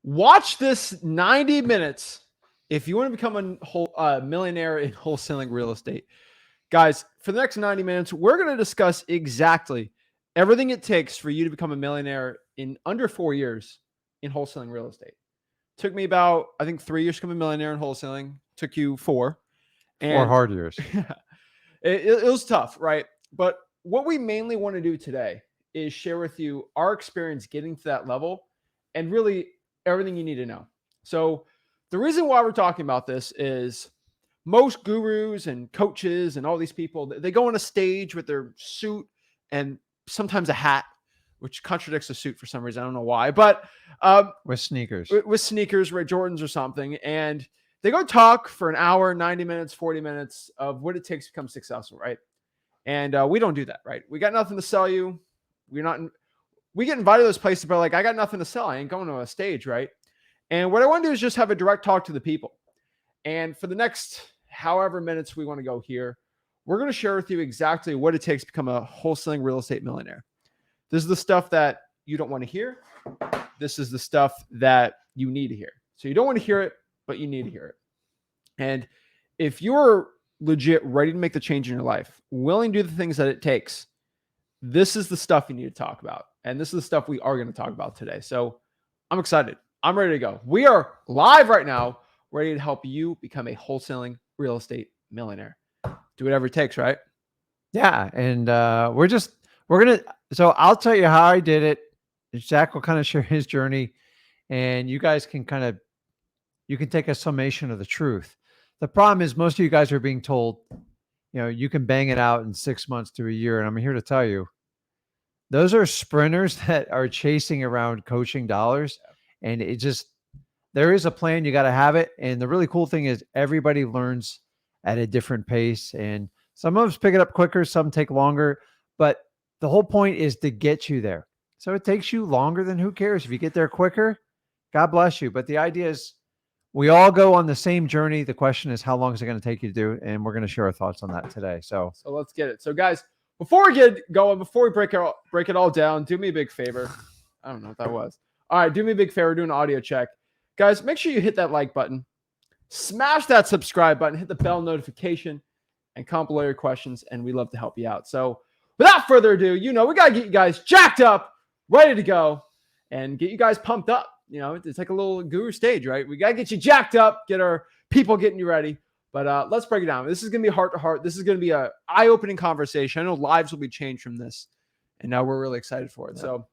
Watch this 90 minutes if you want to become a millionaire in wholesaling real estate. Guys, for the next 90 minutes, we're going to discuss exactly everything it takes for you to become a millionaire in under 4 years in wholesaling real estate. Took me about, I think, 3 years to become a millionaire in wholesaling. Took you 4. And 4 hard years. it was tough, right? But what we mainly want to do today is share with you our experience getting to that level and really everything you need to know. So the reason why we're talking about this is most gurus and coaches and all these people, they go on a stage with their suit and sometimes a hat, which contradicts a suit for some reason. I don't know why, but with sneakers, right? Jordans or something. And they go talk for an hour, 90 minutes, 40 minutes of what it takes to become successful, right? And we don't do that, right? We got nothing to sell you. We get invited to those places, but like, I got nothing to sell. I ain't going to a stage, right? And what I want to do is just have a direct talk to the people. And for the next however minutes we want to go here, we're going to share with you exactly what it takes to become a wholesaling real estate millionaire. This is the stuff that you don't want to hear. This is the stuff that you need to hear. So you don't want to hear it, but you need to hear it. And if you're legit ready to make the change in your life, willing to do the things that it takes, this is the stuff you need to talk about. And this is the stuff we are going to talk about today. So I'm excited. I'm ready to go. We are live right now, ready to help you become a wholesaling real estate millionaire. Do whatever it takes, right? Yeah. And so I'll tell you how I did it. Zach will kind of share his journey, and you guys can you can take a summation of the truth. The problem is most of you guys are being told, you can bang it out in 6 months to a year. And I'm here to tell you, those are sprinters that are chasing around coaching dollars. And there is a plan. You got to have it. And the really cool thing is everybody learns at a different pace. And some of us pick it up quicker, some take longer. But the whole point is to get you there. So it takes you longer, then who cares? If you get there quicker, God bless you. But the idea is we all go on the same journey. The question is, how long is it going to take you to do it? And we're going to share our thoughts on that today. So let's get it. So guys, before we get going, before we break it all down, do me a big favor. I don't know what that was. All right, do me a big favor. Do an audio check. Guys, make sure you hit that like button. Smash that subscribe button. Hit the bell notification. And comment below your questions. And we love to help you out. So without further ado, we got to get you guys jacked up, ready to go, and get you guys pumped up. It's like a little guru stage, right? We got to get you jacked up, get our people getting you ready. But let's break it down. This is going to be heart to heart. This is going to be an eye-opening conversation. I know lives will be changed from this. And now we're really excited for it. Yeah. So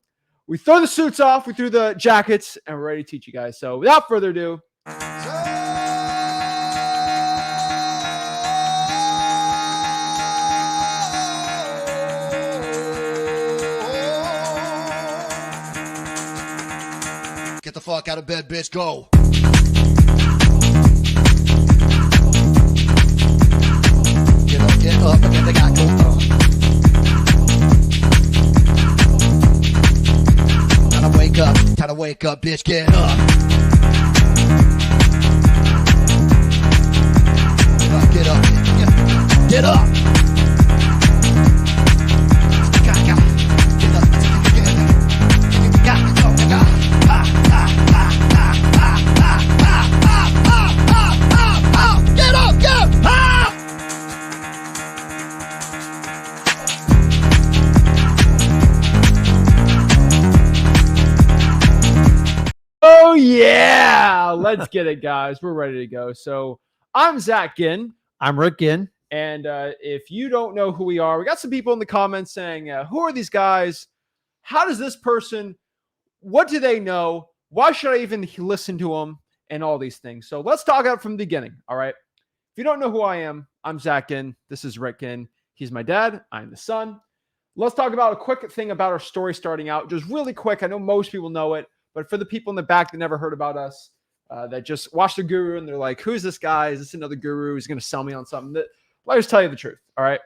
we throw the suits off, we threw the jackets, and we're ready to teach you guys. So without further ado, get the fuck out of bed, bitch, go. Get up, again, they got go. Time to wake up, bitch, get up. Get up, get up. Oh, yeah. Let's get it, guys. We're ready to go. So I'm Zach Ginn. I'm Rick Ginn. And if you don't know who we are, we got some people in the comments saying, who are these guys? How does this person, what do they know? Why should I even listen to them? And all these things. So let's talk out from the beginning. All right. If you don't know who I am, I'm Zach Ginn. This is Rick Ginn. He's my dad. I'm the son. Let's talk about a quick thing about our story starting out. Just really quick. I know most people know it. But for the people in the back that never heard about us, that just watched the guru and they're like, who's this guy? Is this another guru who's going to sell me on something? Let us tell you the truth. All right.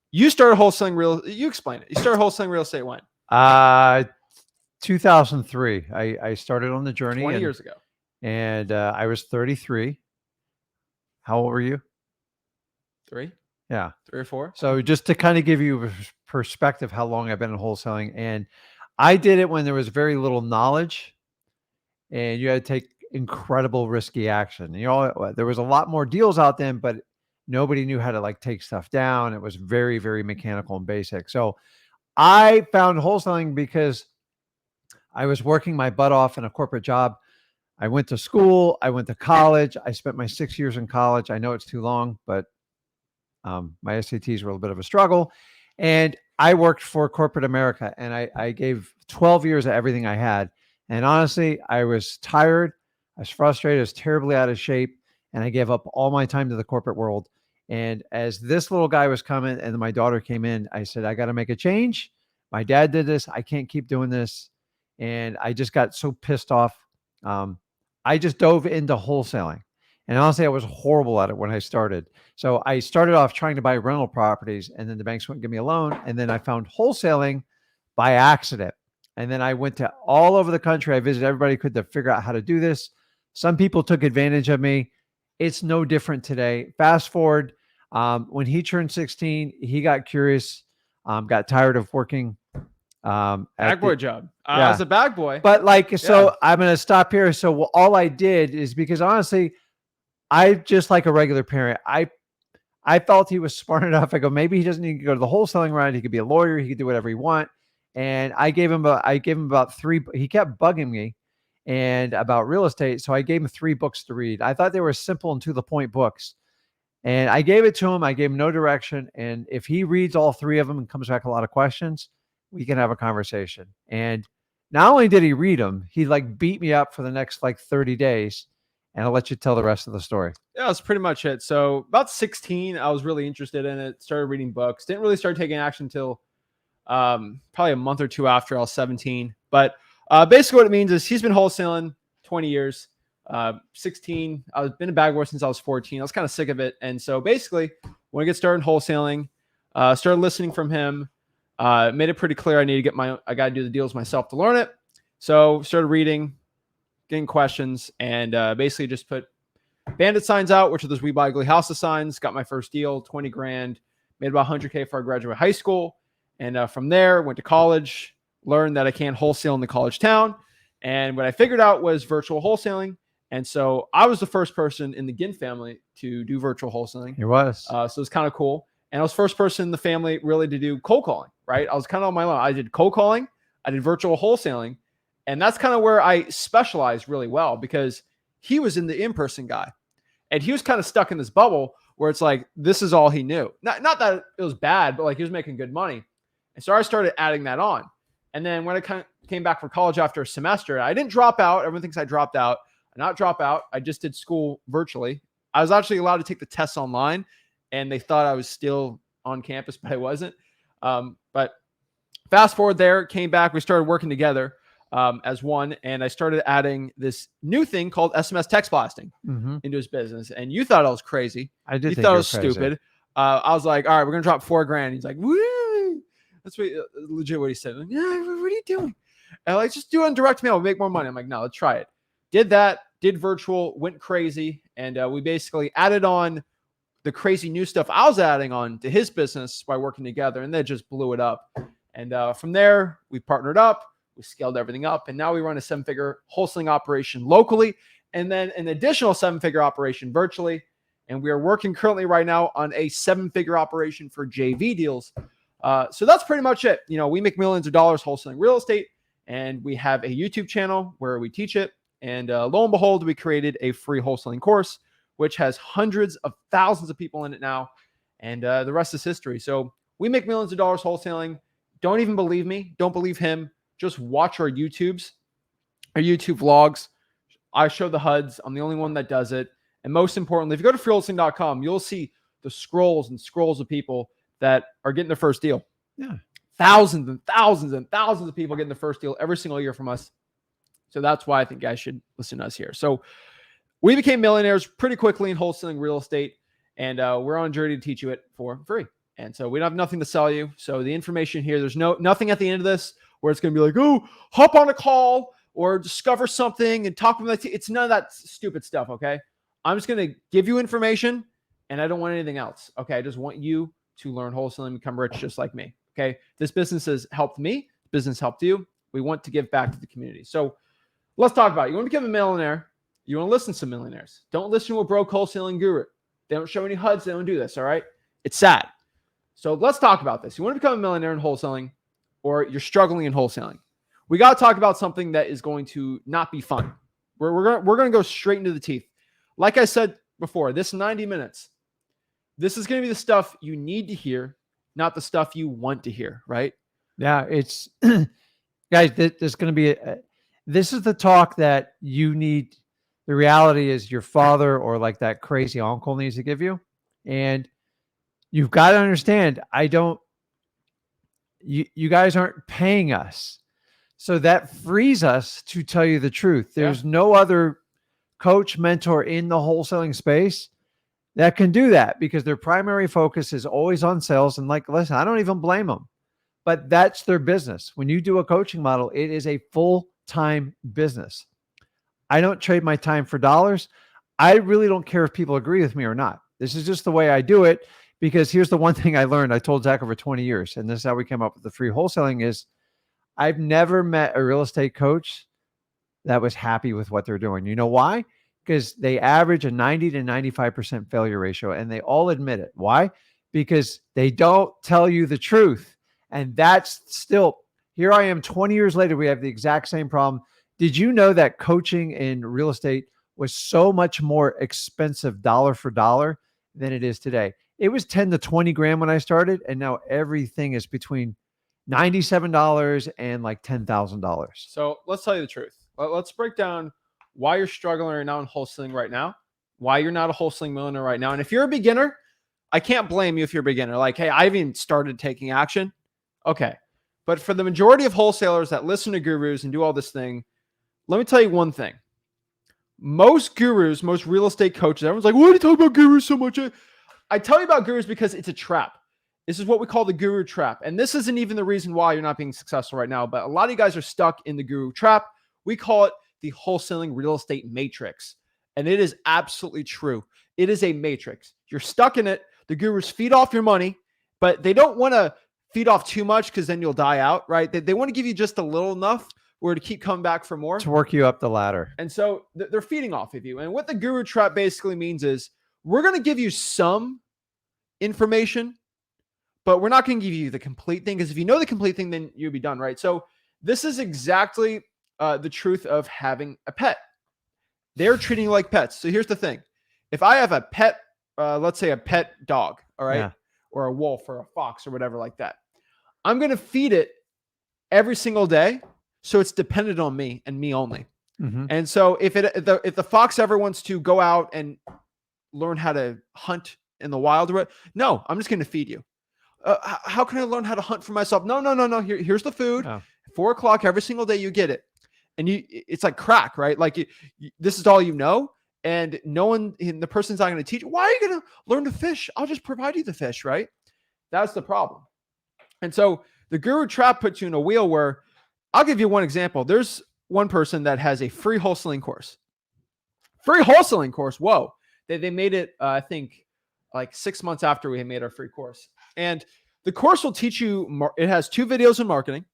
You started wholesaling you explain it. You started wholesaling real estate when? 2003. I started on the journey 20 years ago. And I was 33. How old were you? 3. Yeah. 3 or 4. So just to kind of give you a perspective how long I've been in wholesaling, and I did it when there was very little knowledge. and you had to take incredible risky action. You know, there was a lot more deals out then, but nobody knew how to like take stuff down. It was very, very mechanical and basic. So I found wholesaling because I was working my butt off in a corporate job. I went to school. I went to college. I spent my 6 years in college. I know it's too long, but my SATs were a little bit of a struggle. And I worked for corporate America, and I gave 12 years of everything I had. And honestly, I was tired. I was frustrated. I was terribly out of shape. And I gave up all my time to the corporate world. And as this little guy was coming and my daughter came in, I said, I got to make a change. My dad did this. I can't keep doing this. And I just got so pissed off. I just dove into wholesaling. And honestly, I was horrible at it when I started. So I started off trying to buy rental properties, and then the banks wouldn't give me a loan. And then I found wholesaling by accident. And then I went to all over the country. I visited everybody could to figure out how to do this. Some people took advantage of me. It's no different today. Fast forward, when he turned 16, he got curious, got tired of working. Bag boy job. Yeah. As a bag boy. But like, so Yeah. I'm going to stop here. So all I did is because honestly, I just like a regular parent. I felt he was smart enough. I go, maybe he doesn't need to go to the wholesaling route. He could be a lawyer. He could do whatever he want. And I gave him about 3. He kept bugging me and about real estate. So I gave him 3 books to read. I thought they were simple and to the point books. And I gave it to him. I gave him no direction. And if he reads all 3 of them and comes back a lot of questions, we can have a conversation. And not only did he read them, he like beat me up for the next like 30 days. And I'll let you tell the rest of the story. Yeah, that's pretty much it. So about 16, I was really interested in it. Started reading books. Didn't really start taking action until probably a month or 2 after I was 17. But basically what it means is he's been wholesaling 20 years. 16, I've been a bag boy since I was 14. I was kind of sick of it. And so basically when I get started in wholesaling, started listening from him, made it pretty clear I got to do the deals myself to learn it. So started reading, getting questions, and basically just put bandit signs out, which are those We Buy Ugly Houses signs. Got my first deal, 20 grand, made about 100K before I graduated high school. And from there, went to college, learned that I can't wholesale in the college town. And what I figured out was virtual wholesaling. And so I was the first person in the Ginn family to do virtual wholesaling. It was. So it's kind of cool. And I was the first person in the family really to do cold calling, right? I was kind of on my own. I did cold calling. I did virtual wholesaling. And that's kind of where I specialized really well because he was in the in-person guy. And he was kind of stuck in this bubble where it's like, this is all he knew. Not that it was bad, but like he was making good money. And so I started adding that on. And then when I came back from college after a semester, I didn't drop out. Everyone thinks I dropped out. I not drop out. I just did school virtually. I was actually allowed to take the tests online, and they thought I was still on campus, but I wasn't. But fast forward there, came back. We started working together as one, and I started adding this new thing called SMS text blasting into his business. And you thought I was crazy. I did. You think thought you I were was crazy. stupid. I was like, all right, we're gonna drop $4,000. He's like, woo! That's what, legit what he said. Like, yeah, what are you doing? And like, just do it on direct mail. We'll make more money. I'm like, no, let's try it. Did that. Did virtual. Went crazy, and we basically added on the crazy new stuff I was adding on to his business by working together, and then just blew it up. And from there, we partnered up. We scaled everything up, and now we run a 7-figure wholesaling operation locally, and then an additional 7-figure operation virtually. And we are working currently right now on a 7-figure operation for JV deals. So that's pretty much it. You know, we make millions of dollars wholesaling real estate, and we have a YouTube channel where we teach it. And lo and behold, we created a free wholesaling course, which has hundreds of thousands of people in it now. And the rest is history. So we make millions of dollars wholesaling. Don't even believe me. Don't believe him. Just watch our YouTube vlogs. I show the HUDs. I'm the only one that does it. And most importantly, if you go to freeholding.com, you'll see the scrolls and scrolls of people that are getting their first deal. Yeah. Thousands and thousands and thousands of people getting the first deal every single year from us. So that's why I think guys should listen to us here. So we became millionaires pretty quickly in wholesaling real estate, and we're on a journey to teach you it for free. And so we don't have nothing to sell you. So the information here, there's nothing at the end of this where it's going to be like, oh, hop on a call or discover something and talk with it's none of that stupid stuff. Okay. I'm just going to give you information, and I don't want anything else. Okay. I just want you to learn wholesaling and become rich just like me. Okay. This business has helped me. Business helped you. We want to give back to the community. So let's talk about it. You want to become a millionaire. You want to listen to some millionaires. Don't listen to a broke wholesaling guru. They don't show any HUDs. They don't do this. All right. It's sad. So let's talk about this. You want to become a millionaire in wholesaling, or you're struggling in wholesaling. We got to talk about something that is going to not be fun. We're going to go straight into the teeth. Like I said before, this 90 minutes, this is going to be the stuff you need to hear, not the stuff you want to hear, right? Yeah, it's guys, there's going to be this is the talk that you need. The reality is your father or like that crazy uncle needs to give you. And you've got to understand, you guys aren't paying us. So that frees us to tell you the truth. There's no other coach, mentor in the wholesaling space that can do that, because their primary focus is always on sales. And like, listen, I don't even blame them, but that's their business. When you do a coaching model, it is a full-time business. I don't trade my time for dollars. I really don't care if people agree with me or not. This is just the way I do it, because here's the one thing I learned. I told Zach over 20 years, and this is how we came up with the free wholesaling is I've never met a real estate coach that was happy with what they're doing. You know why? Because they average a 90 to 95% failure ratio, and they all admit it. Why? Because they don't tell you the truth. And that's still, here I am 20 years later, we have the exact same problem. Did you know that coaching in real estate was so much more expensive dollar for dollar than it is today? It was 10 to 20 grand when I started, and now everything is between $97 and like $10,000. So let's tell you the truth. Let's break down why you're struggling right now in wholesaling right now, why you're not a wholesaling millionaire right now. And if you're a beginner, I can't blame you if you're a beginner. Like, hey, I haven't started taking action. Okay. But for the majority of wholesalers that listen to gurus and do all this thing, let me tell you one thing. Most gurus, most real estate coaches, everyone's like, why do you talk about gurus so much? I tell you about gurus because it's a trap. This is what we call the guru trap. And this isn't even the reason why you're not being successful right now, but a lot of you guys are stuck in the guru trap. We call it the wholesaling real estate matrix. And it is absolutely true. It is a matrix. You're stuck in it. The gurus feed off your money, but they don't want to feed off too much because then you'll die out, right? They want to give you just a little enough or to keep coming back for more. To work you up the ladder. And so they're feeding off of you. And what the guru trap basically means is we're going to give you some information, but we're not going to give you the complete thing, because if you know the complete thing, then you'll be done, right? So this is exactly the truth of having a pet. They're treating you like pets. So here's the thing. If I have a pet, let's say a pet dog, all right, or a wolf or a fox or whatever like that, I'm going to feed it every single day. So it's dependent on me and me only. Mm-hmm. And so if the fox ever wants to go out and learn how to hunt in the wild, no, I'm just going to feed you. How can I learn how to hunt for myself? No. Here's the food. 4 o'clock every single day, you get it. And it's like crack, right? Like this is all you know. And no one, the person's not going to teach you. Why are you going to learn to fish? I'll just provide you the fish, right? That's the problem. And so the guru trap puts you in a wheel where, I'll give you one example. There's one person that has a free wholesaling course. Free wholesaling course. Whoa. They made it, I think, like 6 months after we had made our free course. And the course will teach you, it has 2 videos in marketing.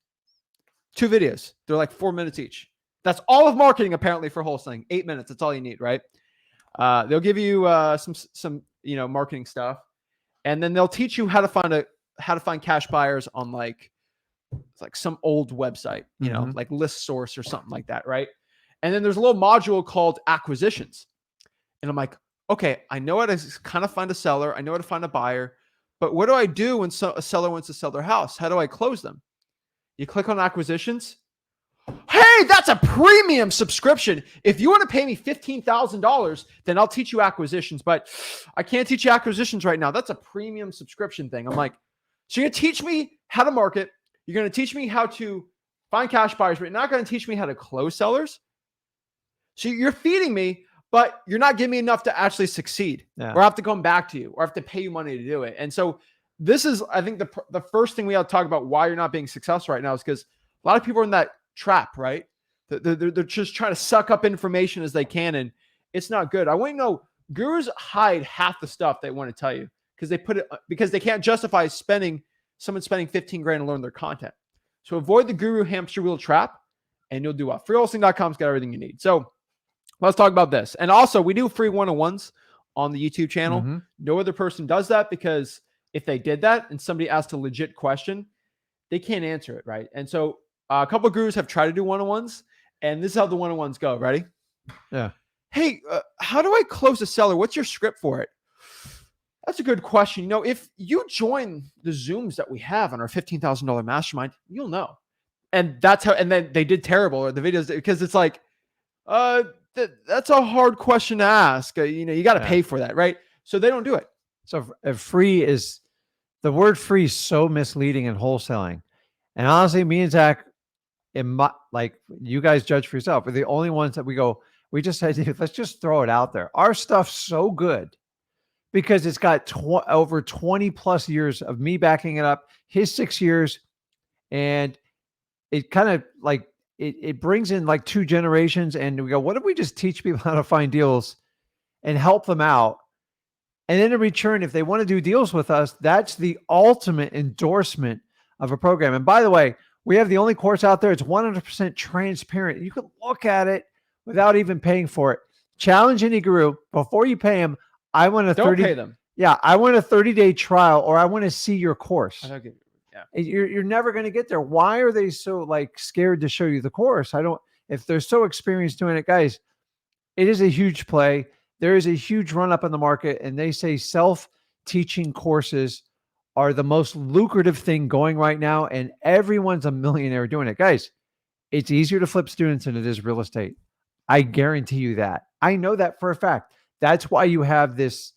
2 videos. They're like 4 minutes each. That's all of marketing apparently for wholesaling. 8 minutes. That's all you need, right? They'll give you some marketing stuff, and then they'll teach you how to find cash buyers on like some old website, like List Source or something like that, right? And then there's a little module called acquisitions, and I'm like, okay, I know how to kind of find a seller. I know how to find a buyer, but what do I do when a seller wants to sell their house? How do I close them? You click on acquisitions. Hey, that's a premium subscription. If you want to pay me $15,000, then I'll teach you acquisitions, but I can't teach you acquisitions right now. That's a premium subscription thing. I'm like, so you're going to teach me how to market. You're going to teach me how to find cash buyers, but you're not going to teach me how to close sellers. So you're feeding me, but you're not giving me enough to actually succeed, or I have to come back to you, or I have to pay you money to do it. And so this is, I think, the first thing we have to talk about why you're not being successful right now is because a lot of people are in that trap, right? They're just trying to suck up information as they can, and it's not good. I want you to know gurus hide half the stuff they want to tell you because they can't justify someone spending 15 grand to learn their content. So avoid the guru hamster wheel trap and you'll do well. Freewholesaling.com's got everything you need. So let's talk about this. And also, we do free one-on-ones on the YouTube channel. Mm-hmm. No other person does that, because if they did that and somebody asked a legit question, they can't answer it, right? And so a couple of gurus have tried to do one-on-ones, and this is how the one-on-ones go. Ready? Yeah. Hey, how do I close a seller? What's your script for it? That's a good question. You know, if you join the Zooms that we have on our $15,000 mastermind, you'll know. And that's how, and then they did terrible, or the videos, because it's like, that's a hard question to ask. You know, you got to pay for that, right? So they don't do it. So free is, the word free is so misleading in wholesaling. And honestly, me and Zach, like, you guys judge for yourself. We're the only ones that we just said, let's just throw it out there. Our stuff's so good because it's got over 20 plus years of me backing it up, his 6 years. And it kind of like, it brings in like 2 generations, and we go, what if we just teach people how to find deals and help them out? And then in return, if they want to do deals with us, that's the ultimate endorsement of a program. And by the way, we have the only course out there. It's 100% transparent. You can look at it without even paying for it. Challenge any guru, before you pay them, I want a Don't pay them. Yeah, I want a 30-day trial, or I want to see your course. Okay. Yeah. You're never going to get there. Why are they so like scared to show you the course? If they're so experienced doing it, guys, it is a huge play. There is a huge run up in the market, and they say self-teaching courses are the most lucrative thing going right now, and everyone's a millionaire doing it. Guys, it's easier to flip students than it is real estate. I guarantee you that. I know that for a fact. That's why you have this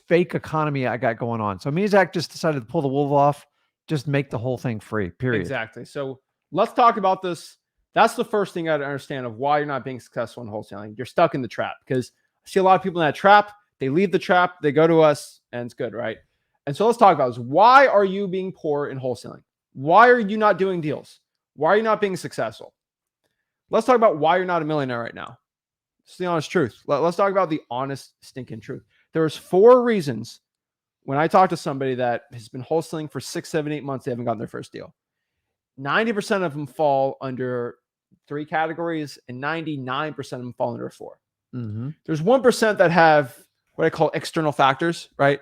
fake economy I got going on. So me and Zach just decided to pull the wool off, just make the whole thing free, period. Exactly. So let's talk about this. That's the first thing I understand of why you're not being successful in wholesaling. You're stuck in the trap, because I see a lot of people in that trap. They leave the trap, they go to us, and it's good, right? And so let's talk about this. Why are you being poor in wholesaling? Why are you not doing deals? Why are you not being successful? Let's talk about why you're not a millionaire right now. It's the honest truth. Let's talk about the honest, stinking truth. There's 4 reasons when I talk to somebody that has been wholesaling for 6, 7, 8 months, they haven't gotten their first deal. 90% of them fall under 3 categories, and 99% of them fall under 4. Mm-hmm. There's 1% that have what I call external factors, right?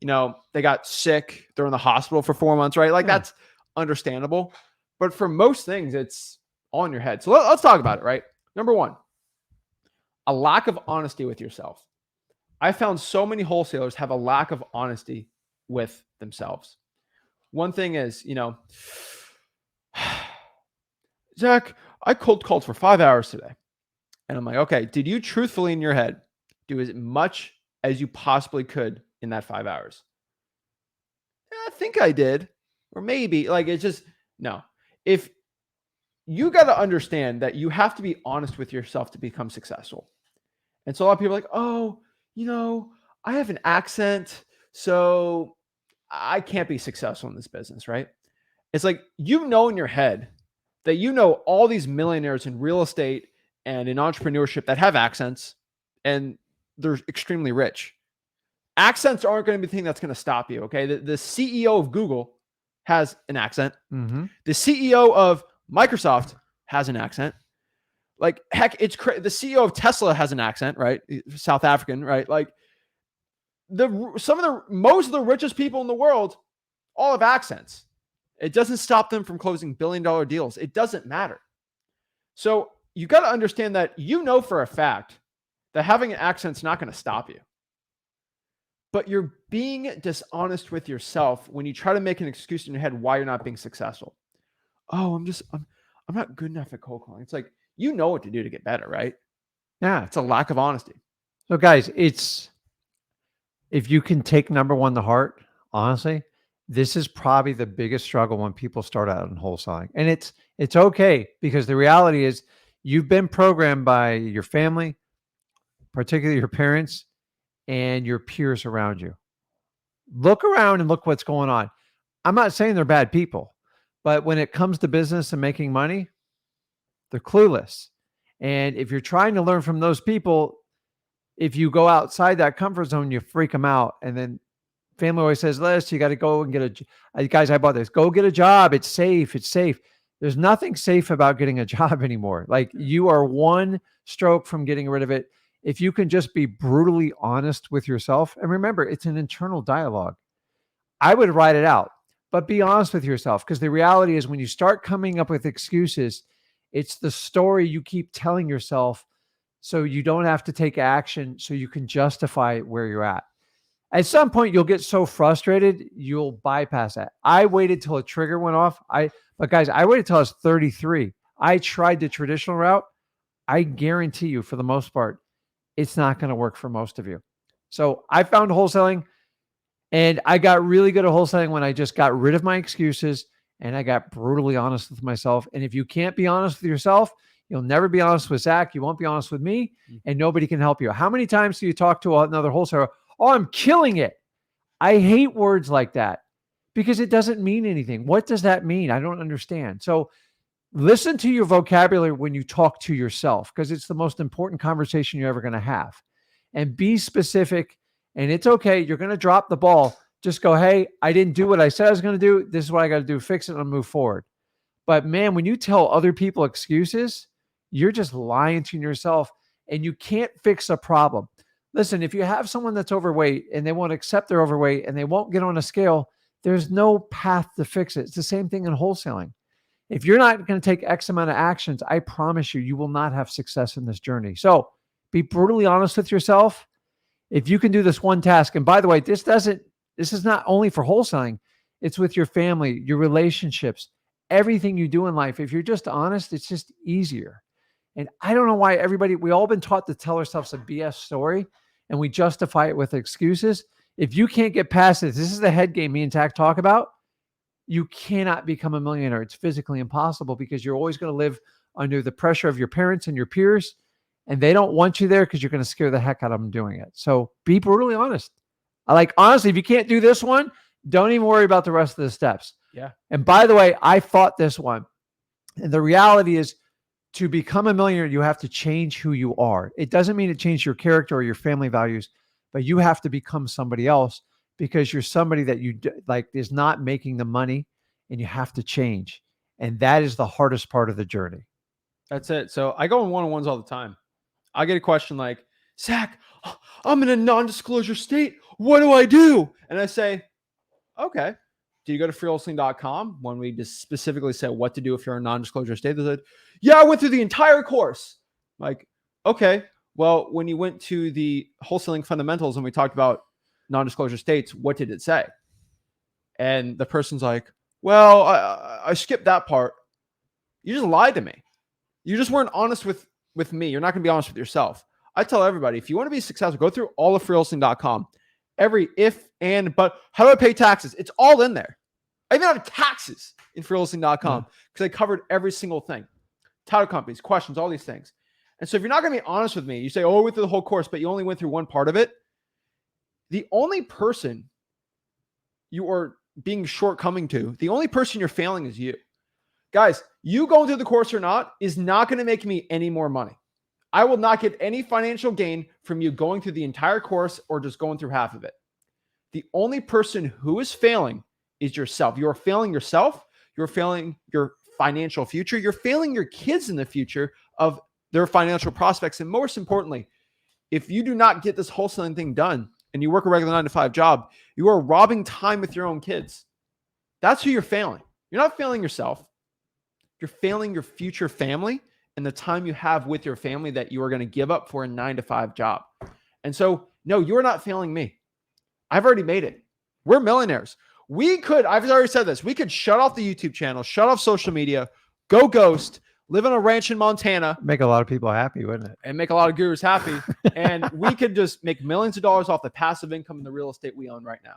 You know, they got sick, they're in the hospital for 4 months, right? Like, that's understandable. But for most things, it's all in your head. So let's talk about it, right? Number 1, a lack of honesty with yourself. I found so many wholesalers have a lack of honesty with themselves. One thing is, you know, Zach, I cold called for 5 hours today. And I'm like, okay, did you truthfully in your head do as much as you possibly could in that 5 hours? Yeah, I think I did. Or maybe, like, it's just, no. If you got to understand that you have to be honest with yourself to become successful. And so a lot of people are like, oh, you know, I have an accent, so I can't be successful in this business, right? It's like, you know, in your head that you know all these millionaires in real estate and in entrepreneurship that have accents, and they're extremely rich. Accents aren't going to be the thing that's going to stop you, okay? The CEO of Google has an accent. Mm-hmm. The CEO of Microsoft has an accent. Like, heck, it's the CEO of Tesla has an accent, right? South African, right? Like, most of the richest people in the world all have accents. It doesn't stop them from closing billion-dollar deals. It doesn't matter. So you got to understand that, you know, for a fact that having an accent's not going to stop you. But you're being dishonest with yourself when you try to make an excuse in your head why you're not being successful. Oh, I'm not good enough at cold calling. It's like, you know what to do to get better, right? Yeah. It's a lack of honesty. So guys, if you can take number 1 to heart, honestly, this is probably the biggest struggle when people start out in wholesaling. And it's okay, because the reality is you've been programmed by your family, particularly your parents, and your peers around you. Look around and look what's going on. I'm not saying they're bad people, but when it comes to business and making money, they're clueless. And if you're trying to learn from those people, if you go outside that comfort zone, you freak them out. And then family always says, Les, you got to go and get guys, I bought this. Go get a job. It's safe. It's safe. There's nothing safe about getting a job anymore. Like you are one stroke from getting rid of it. If you can just be brutally honest with yourself, and remember, it's an internal dialogue. I would write it out, but be honest with yourself, because the reality is when you start coming up with excuses, it's the story you keep telling yourself so you don't have to take action, so you can justify where you're at. At some point, you'll get so frustrated, you'll bypass that. I waited till a trigger went off. But guys, I waited till I was 33. I tried the traditional route. I guarantee you, for the most part, it's not going to work for most of you. So I found wholesaling, and I got really good at wholesaling when I just got rid of my excuses and I got brutally honest with myself. And if you can't be honest with yourself, you'll never be honest with Zach. You won't be honest with me, and nobody can help you. How many times do you talk to another wholesaler? Oh, I'm killing it. I hate words like that because it doesn't mean anything. What does that mean? I don't understand. So listen to your vocabulary when you talk to yourself, because it's the most important conversation you're ever going to have. And be specific. And it's okay. You're going to drop the ball. Just go, hey, I didn't do what I said I was going to do. This is what I got to do. Fix it and move forward. But man, when you tell other people excuses, you're just lying to yourself, and you can't fix a problem. Listen, if you have someone that's overweight and they won't accept they're overweight and they won't get on a scale, there's no path to fix it. It's the same thing in wholesaling. If you're not going to take X amount of actions, I promise you, you will not have success in this journey. So be brutally honest with yourself. If you can do this one task, and by the way, this is not only for wholesaling, it's with your family, your relationships, everything you do in life. If you're just honest, it's just easier. And I don't know why we all been taught to tell ourselves a BS story and we justify it with excuses. If you can't get past this is the head game me and Tack talk about. You cannot become a millionaire. It's physically impossible because you're always going to live under the pressure of your parents and your peers, and they don't want you there because you're going to scare the heck out of them doing it. So be brutally honest. Honestly, if you can't do this one, don't even worry about the rest of the steps. Yeah. And by the way, I fought this one. And the reality is, to become a millionaire, you have to change who you are. It doesn't mean to change your character or your family values, but you have to become somebody else because you're somebody that is not making the money, and you have to change. And that is the hardest part of the journey. That's it. So I go in one-on-ones all the time. I get a question like, Zach, I'm in a non-disclosure state. What do I do? And I say, okay. Do you go to freewholesaling.com? When we just specifically say what to do if you're in a non-disclosure state, they said, yeah, I went through the entire course. Like, okay, well, when you went to the wholesaling fundamentals and we talked about non-disclosure states, what did it say? And the person's like, well, I skipped that part. You just lied to me. You just weren't honest with me. You're not going to be honest with yourself. I tell everybody, if you want to be successful, go through all of freewholesaling.com. Every if, and, but, how do I pay taxes? It's all in there. I even have taxes in freewholesaling.com because I covered every single thing. Title companies, questions, all these things. And so if you're not going to be honest with me, you say, oh, I went through the whole course, but you only went through one part of it. The only person you are being shortcoming to, the only person you're failing is you. Guys, you going through the course or not is not going to make me any more money. I will not get any financial gain from you going through the entire course or just going through half of it. The only person who is failing is yourself. You're failing yourself. You're failing your financial future. You're failing your kids in the future of their financial prospects. And most importantly, if you do not get this wholesaling thing done and you work a regular 9-to-5 job, you are robbing time with your own kids. That's who you're failing. You're not failing yourself. You're failing your future family and the time you have with your family that you are going to give up for a 9-to-5 job. And so, no, you're not failing me. I've already made it. We're millionaires. I've already said this, we could shut off the YouTube channel, shut off social media, go ghost, live on a ranch in Montana. Make a lot of people happy, wouldn't it? And make a lot of gurus happy. And we could just make millions of dollars off the passive income in the real estate we own right now.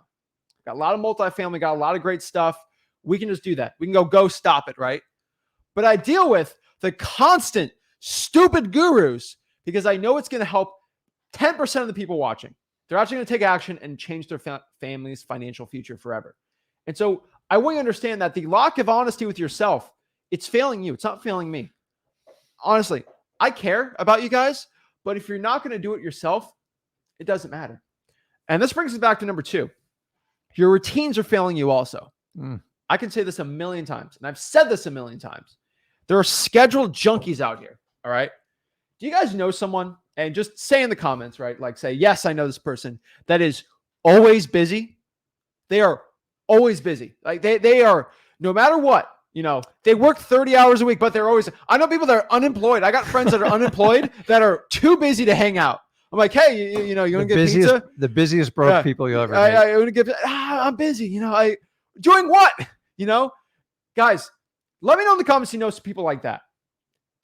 Got a lot of multifamily, got a lot of great stuff. We can just do that. We can go stop it, right? But I deal with the constant stupid gurus because I know it's going to help 10% of the people watching. They're actually going to take action and change their family's financial future forever. And so I want you to understand that the lack of honesty with yourself, it's failing you. It's not failing me. Honestly, I care about you guys, but if you're not going to do it yourself, it doesn't matter. And this brings us back to number 2. Your routines are failing you also. I can say this a million times, and I've said this a million times. There are scheduled junkies out here. All right. Do you guys know someone? And just say in the comments, right? Like say, yes, I know this person that is always busy. They are always busy. Like they are, no matter what, they work 30 hours a week, but they're always, I know people that are unemployed. I got friends that are unemployed that are too busy to hang out. I'm like, hey, you want to get pizza? The busiest broke people you'll ever meet. I want to get, I'm busy. Doing what? Guys, let me know in the comments, some people like that.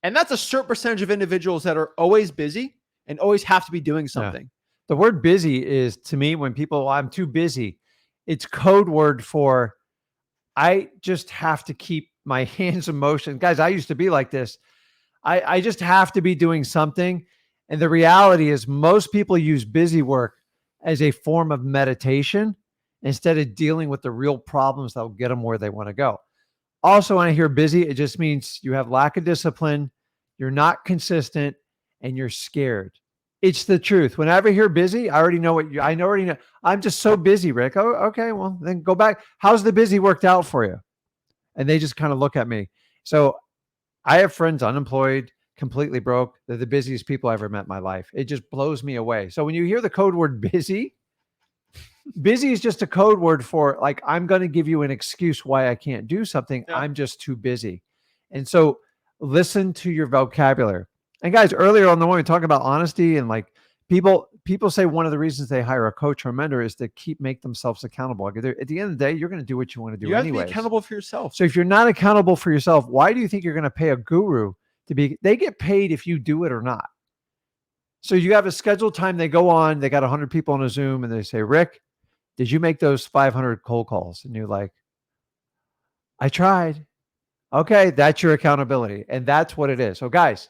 And that's a certain percentage of individuals that are always busy and always have to be doing something. Yeah. The word busy is, to me, when people, I'm too busy, it's code word for, I just have to keep my hands in motion. Guys, I used to be like this. I just have to be doing something. And the reality is most people use busy work as a form of meditation instead of dealing with the real problems that will get them where they want to go. Also, when I hear busy, it just means you have lack of discipline, you're not consistent, and you're scared. It's the truth. Whenever I hear busy, I already know already know. I'm just so busy, Rick. Oh, okay. Well, then go back. How's the busy worked out for you? And they just kind of look at me. So I have friends unemployed, completely broke. They're the busiest people I ever met in my life. It just blows me away. So when you hear the code word busy, busy is just a code word for like, I'm going to give you an excuse why I can't do something. Yeah. I'm just too busy. And so listen to your vocabulary. And guys, earlier on the morning, talking about honesty and like people say one of the reasons they hire a coach or a mentor is to make themselves accountable. At the end of the day, you're going to do what you want to do. You have to be accountable for yourself. So if you're not accountable for yourself, why do you think you're going to pay a guru to be? They get paid if you do it or not. So you have a scheduled time. They go on. They got 100 people on a Zoom, and they say, "Rick, did you make those 500 cold calls?" And you're like, "I tried." Okay, that's your accountability, and that's what it is. So guys,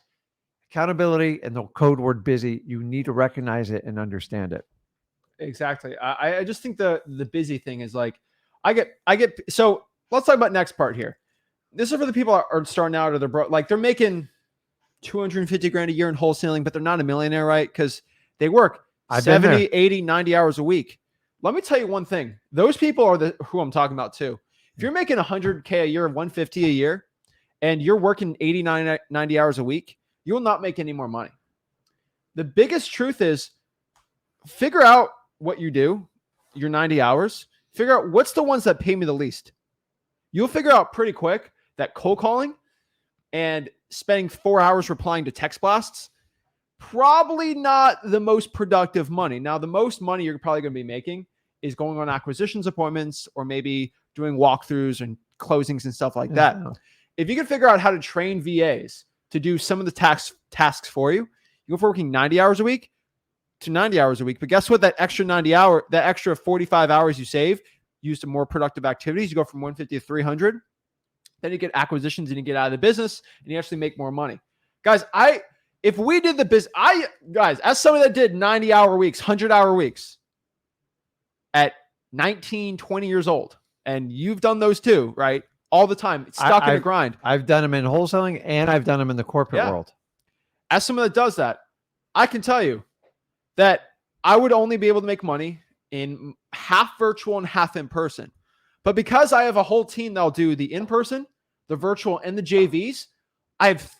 accountability and the code word busy, you need to recognize it and understand it. Exactly. I just think the busy thing is like, I get, so let's talk about next part here. This is for the people that are starting out or they're making 250 grand a year in wholesaling, but they're not a millionaire, right? Because they work 70, 80, 90 hours a week. Let me tell you one thing. Those people are who I'm talking about too. If you're making 100K a year, 150 a year, and you're working 80, 90 hours a week, you will not make any more money. The biggest truth is figure out what you do, your 90 hours, figure out what's the ones that pay me the least. You'll figure out pretty quick that cold calling and spending 4 hours replying to text blasts, probably not the most productive money. Now, the most money you're probably going to be making is going on acquisitions appointments or maybe doing walkthroughs and closings and stuff like that. If you can figure out how to train VAs to do some of the tasks for you, you go from working 90 hours a week to 90 hours a week. But guess what? That extra 45 hours you save, use to more productive activities. You go from 150 to 300. Then you get acquisitions and you get out of the business and you actually make more money. Guys, if we did the business, as somebody that did 90-hour weeks, 100-hour weeks at 19, 20 years old, and you've done those too, right? All the time. It's stuck in a grind. I've done them in wholesaling and I've done them in the corporate world. As someone that does that, I can tell you that I would only be able to make money in half virtual and half in person. But because I have a whole team that'll do the in-person, the virtual, and the JVs, I have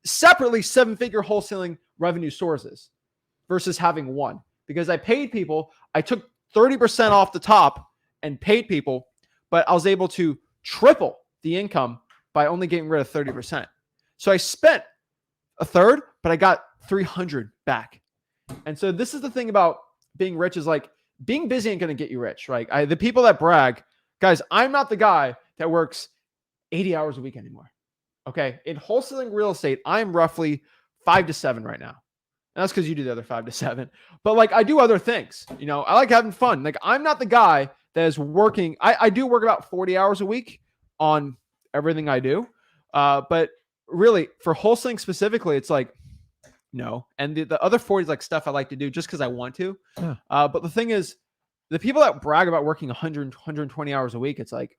separately seven-figure wholesaling revenue sources versus having one. Because I paid people, I took 30% off the top and paid people, but I was able to triple the income by only getting rid of 30%. So I spent a third, but I got 300 back. And so this is the thing about being rich is like being busy ain't going to get you rich, right? The people that brag, guys, I'm not the guy that works 80 hours a week anymore. Okay. In wholesaling real estate, I'm roughly 5 to 7 right now. And that's because you do the other 5 to 7. But like I do other things, I like having fun. Like I'm not the guy that is working. I do work about 40 hours a week on everything I do. But really for wholesaling specifically, it's like, no. And the other 40 is like stuff I like to do just because I want to. Yeah. But the thing is, the people that brag about working 100, 120 hours a week, it's like,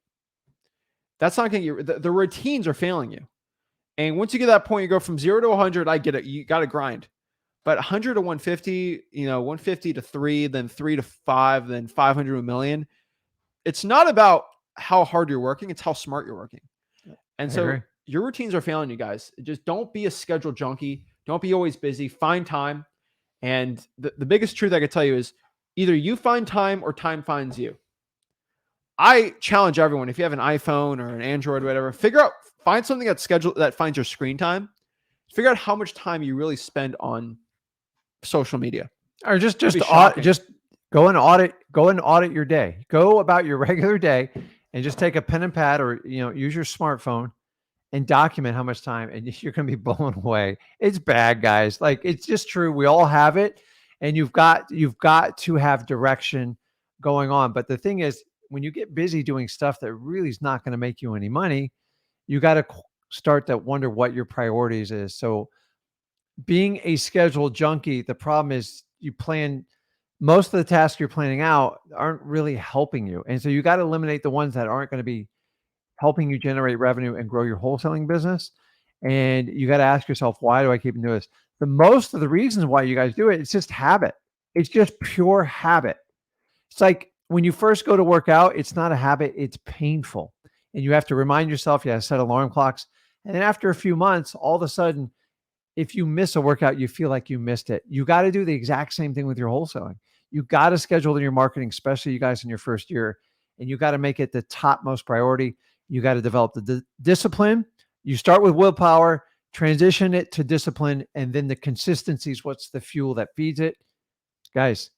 that's not going to get you. The routines are failing you. And once you get to that point, you go from 0 to 100. I get it. You got to grind. But 100 to 150, 150 to 3, then 3 to 5, then 500 to a million. It's not about how hard you're working. It's how smart you're working. And I so agree. your routines are failing you guys. Just don't be a schedule junkie. Don't be always busy. Find time. And the biggest truth I could tell you is either you find time or time finds you. I challenge everyone, if you have an iPhone or an Android or whatever, find something that's scheduled that finds your screen time. Figure out how much time you really spend on social media. Or just It'd be shocking. just go and audit your day. Go about your regular day and just take a pen and pad, or use your smartphone and document how much time, and you're going to be blown away. It's bad, guys. Like, it's just true. We all have it, and you've got to have direction going on. But the thing is, when you get busy doing stuff that really is not going to make you any money, you got to start to wonder what your priorities is. So being a schedule junkie, the problem is most of the tasks you're planning out aren't really helping you. And so you got to eliminate the ones that aren't going to be helping you generate revenue and grow your wholesaling business. And you got to ask yourself, why do I keep doing this? Most of the reasons why you guys do it, it's just habit. It's just pure habit. It's like when you first go to work out, it's not a habit, it's painful. And you have to remind yourself, you have to set alarm clocks. And then after a few months, all of a sudden, if you miss a workout, you feel like you missed it. You got to do the exact same thing with your wholesaling. You got to schedule in your marketing, especially you guys in your first year, and you got to make it the topmost priority. You got to develop the discipline. You start with willpower, transition it to discipline, and then the consistency is what's the fuel that feeds it. Guys,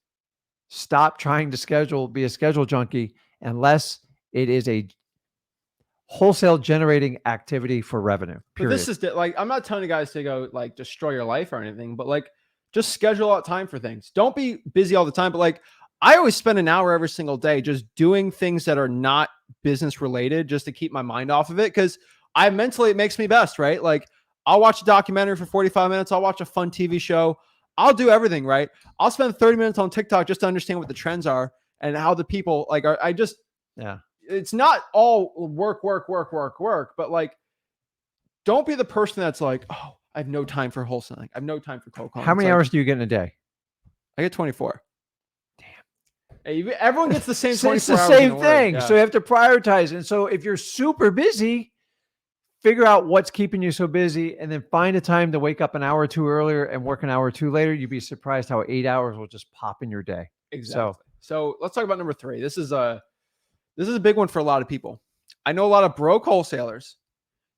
stop trying to be a schedule junkie unless it is a wholesale generating activity for revenue. Period. But this is like, I'm not telling you guys to go like destroy your life or anything, but like just schedule out time for things. Don't be busy all the time. But like, I always spend an hour every single day just doing things that are not business related, just to keep my mind off of it. Cause it makes me best, right? Like, I'll watch a documentary for 45 minutes. I'll watch a fun TV show. I'll do everything, right? I'll spend 30 minutes on TikTok just to understand what the trends are and how the people like are. It's not all work, but like, don't be the person that's like, oh, I have no time for wholesaling. I have no time for cold calling. How many hours do you get in a day? I get 24. Hey, everyone gets the same 24 It's the hours same in thing. work. Yeah. So you have to prioritize. And so if you're super busy, figure out what's keeping you so busy, and then find a time to wake up an hour or two earlier and work an hour or two later. You'd be surprised how 8 hours will just pop in your day. Exactly. So let's talk about number 3. This is a big one for a lot of people. I know a lot of broke wholesalers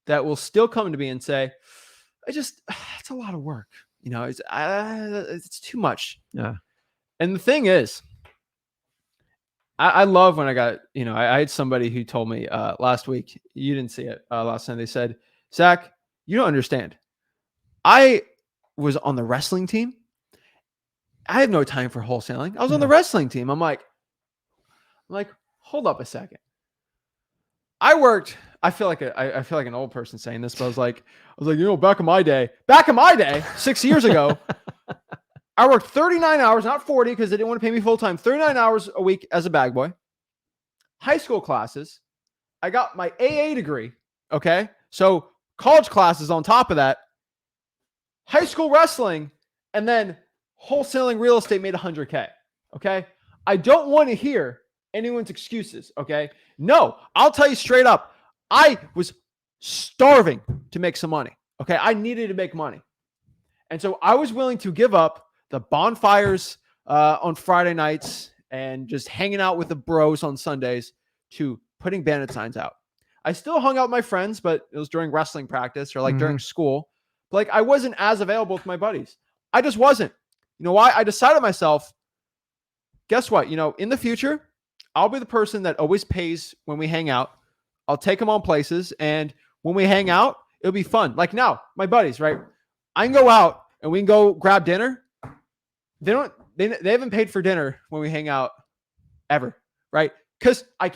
that will still come to me and say, it's a lot of work. It's too much. Yeah. And the thing is, I love when I got, I had somebody who told me last week, you didn't see it last time. They said, Zach, you don't understand. I was on the wrestling team. I have no time for wholesaling. I was on the wrestling team. I'm like, hold up a second. I feel like an old person saying this, but I was like, back in my day, 6 years ago, I worked 39 hours, not 40, because they didn't want to pay me full time, 39 hours a week as a bag boy. High school classes. I got my AA degree. Okay. So college classes on top of that, high school wrestling, and then wholesaling real estate made $100K. Okay. I don't want to hear anyone's excuses. Okay. No, I'll tell you straight up. I was starving to make some money. Okay. I needed to make money. And so I was willing to give up the bonfires on Friday nights and just hanging out with the bros on Sundays to putting bandit signs out. I still hung out with my friends, but it was during wrestling practice or like during school. But like, I wasn't as available with my buddies. I just wasn't. You know why? I decided myself, guess what? In the future, I'll be the person that always pays when we hang out. I'll take them on places. And when we hang out, it'll be fun. Like now, my buddies, right? I can go out and we can go grab dinner. They haven't paid for dinner when we hang out ever, right? Because I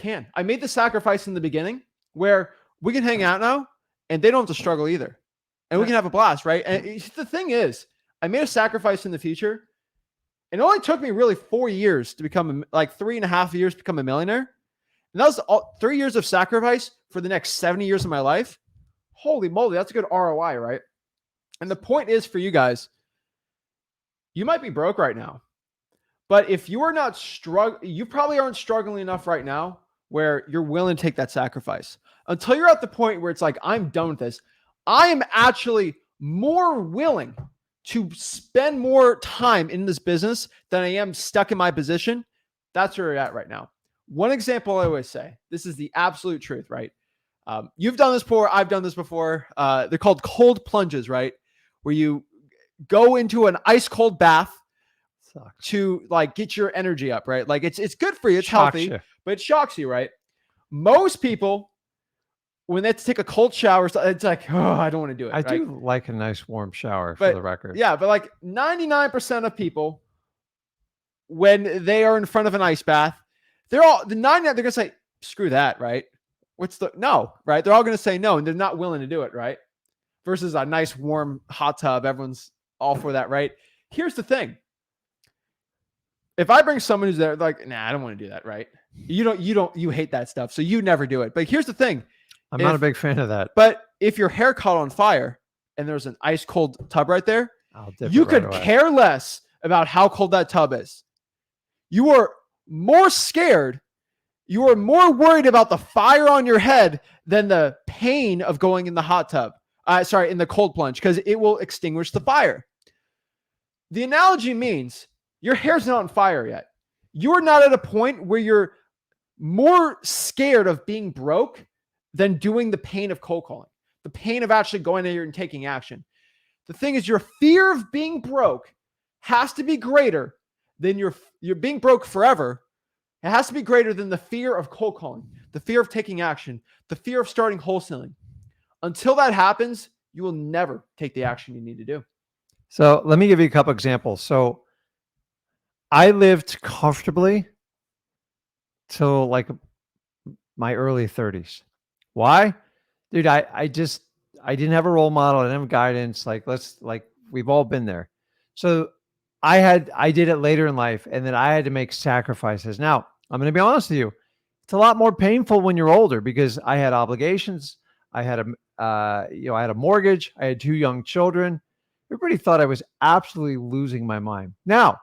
made the sacrifice in the beginning where we can hang out now and they don't have to struggle either. And we can have a blast, right? And the thing is, I made a sacrifice in the future. And it only took me really 4 years to become 3.5 years to become a millionaire. And that was 3 years of sacrifice for the next 70 years of my life. Holy moly, that's a good ROI, right? And the point is for you guys, you might be broke right now, but if you are not struggling, you probably aren't struggling enough right now where you're willing to take that sacrifice. Until you're at the point where it's like, I'm done with this. I am actually more willing to spend more time in this business than I am stuck in my position. That's where you're at right now. One example I always say, this is the absolute truth, right? You've done this before. I've done this before. They're called cold plunges, right? Where you go into an ice cold bath to like get your energy up, right? Like it's good for you. It's healthy, but it shocks you, right? Most people, when they have to take a cold shower, it's like, oh, I don't want to do it. I do like a nice warm shower for the record. Yeah, but like 99% of people, when they are in front of an ice bath, they're gonna say, screw that, right? No, right? They're all gonna say no, and they're not willing to do it, right? Versus a nice warm hot tub, everyone's all for that, right? Here's the thing. If I bring someone who's there, like, nah, I don't want to do that, right? You hate that stuff, so you never do it. But here's the thing. I'm not a big fan of that. But if your hair caught on fire and there's an ice cold tub right there, you could care less about how cold that tub is. You are more scared. You are more worried about the fire on your head than the pain of going in the hot tub. In the cold plunge, because it will extinguish the fire. The analogy means your hair's not on fire yet. You're not at a point where you're more scared of being broke than doing the pain of cold calling, the pain of actually going in here and taking action. The thing is, your fear of being broke has to be greater than your being broke forever. It has to be greater than the fear of cold calling, the fear of taking action, the fear of starting wholesaling. Until that happens, you will never take the action you need to do. So let me give you a couple examples. So I lived comfortably till like my early 30s. Why? Dude, I didn't have a role model. I didn't have guidance. We've all been there. So I did it later in life, and then I had to make sacrifices. Now, I'm going to be honest with you. It's a lot more painful when you're older because I had obligations. I had I had a mortgage. I had 2 young children. Everybody thought I was absolutely losing my mind. Now,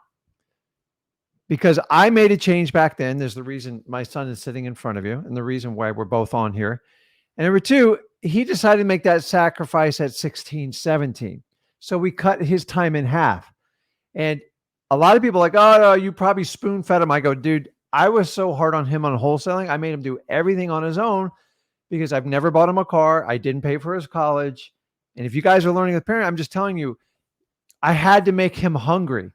because I made a change back then, there's the reason my son is sitting in front of you and the reason why we're both on here. And number 2, he decided to make that sacrifice at 16, 17. So we cut his time in half. And a lot of people are like, oh, no, you probably spoon fed him. I go, dude, I was so hard on him on wholesaling. I made him do everything on his own because I've never bought him a car. I didn't pay for his college. And if you guys are learning with parent, I'm just telling you, I had to make him hungry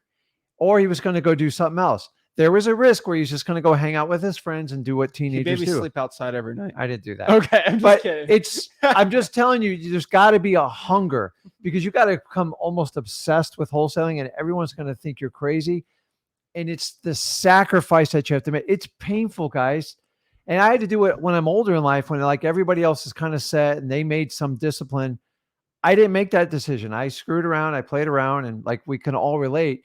or he was going to go do something else. There was a risk where he's just going to go hang out with his friends and do what teenagers do. Sleep outside every night. I didn't do that. Okay, I'm just kidding. I'm just telling you, there's got to be a hunger because you got to become almost obsessed with wholesaling and everyone's going to think you're crazy. And it's the sacrifice that you have to make. It's painful, guys. And I had to do it when I'm older in life, when like everybody else is kind of set and they made some discipline. I didn't make that decision. I screwed around. I played around and like we can all relate.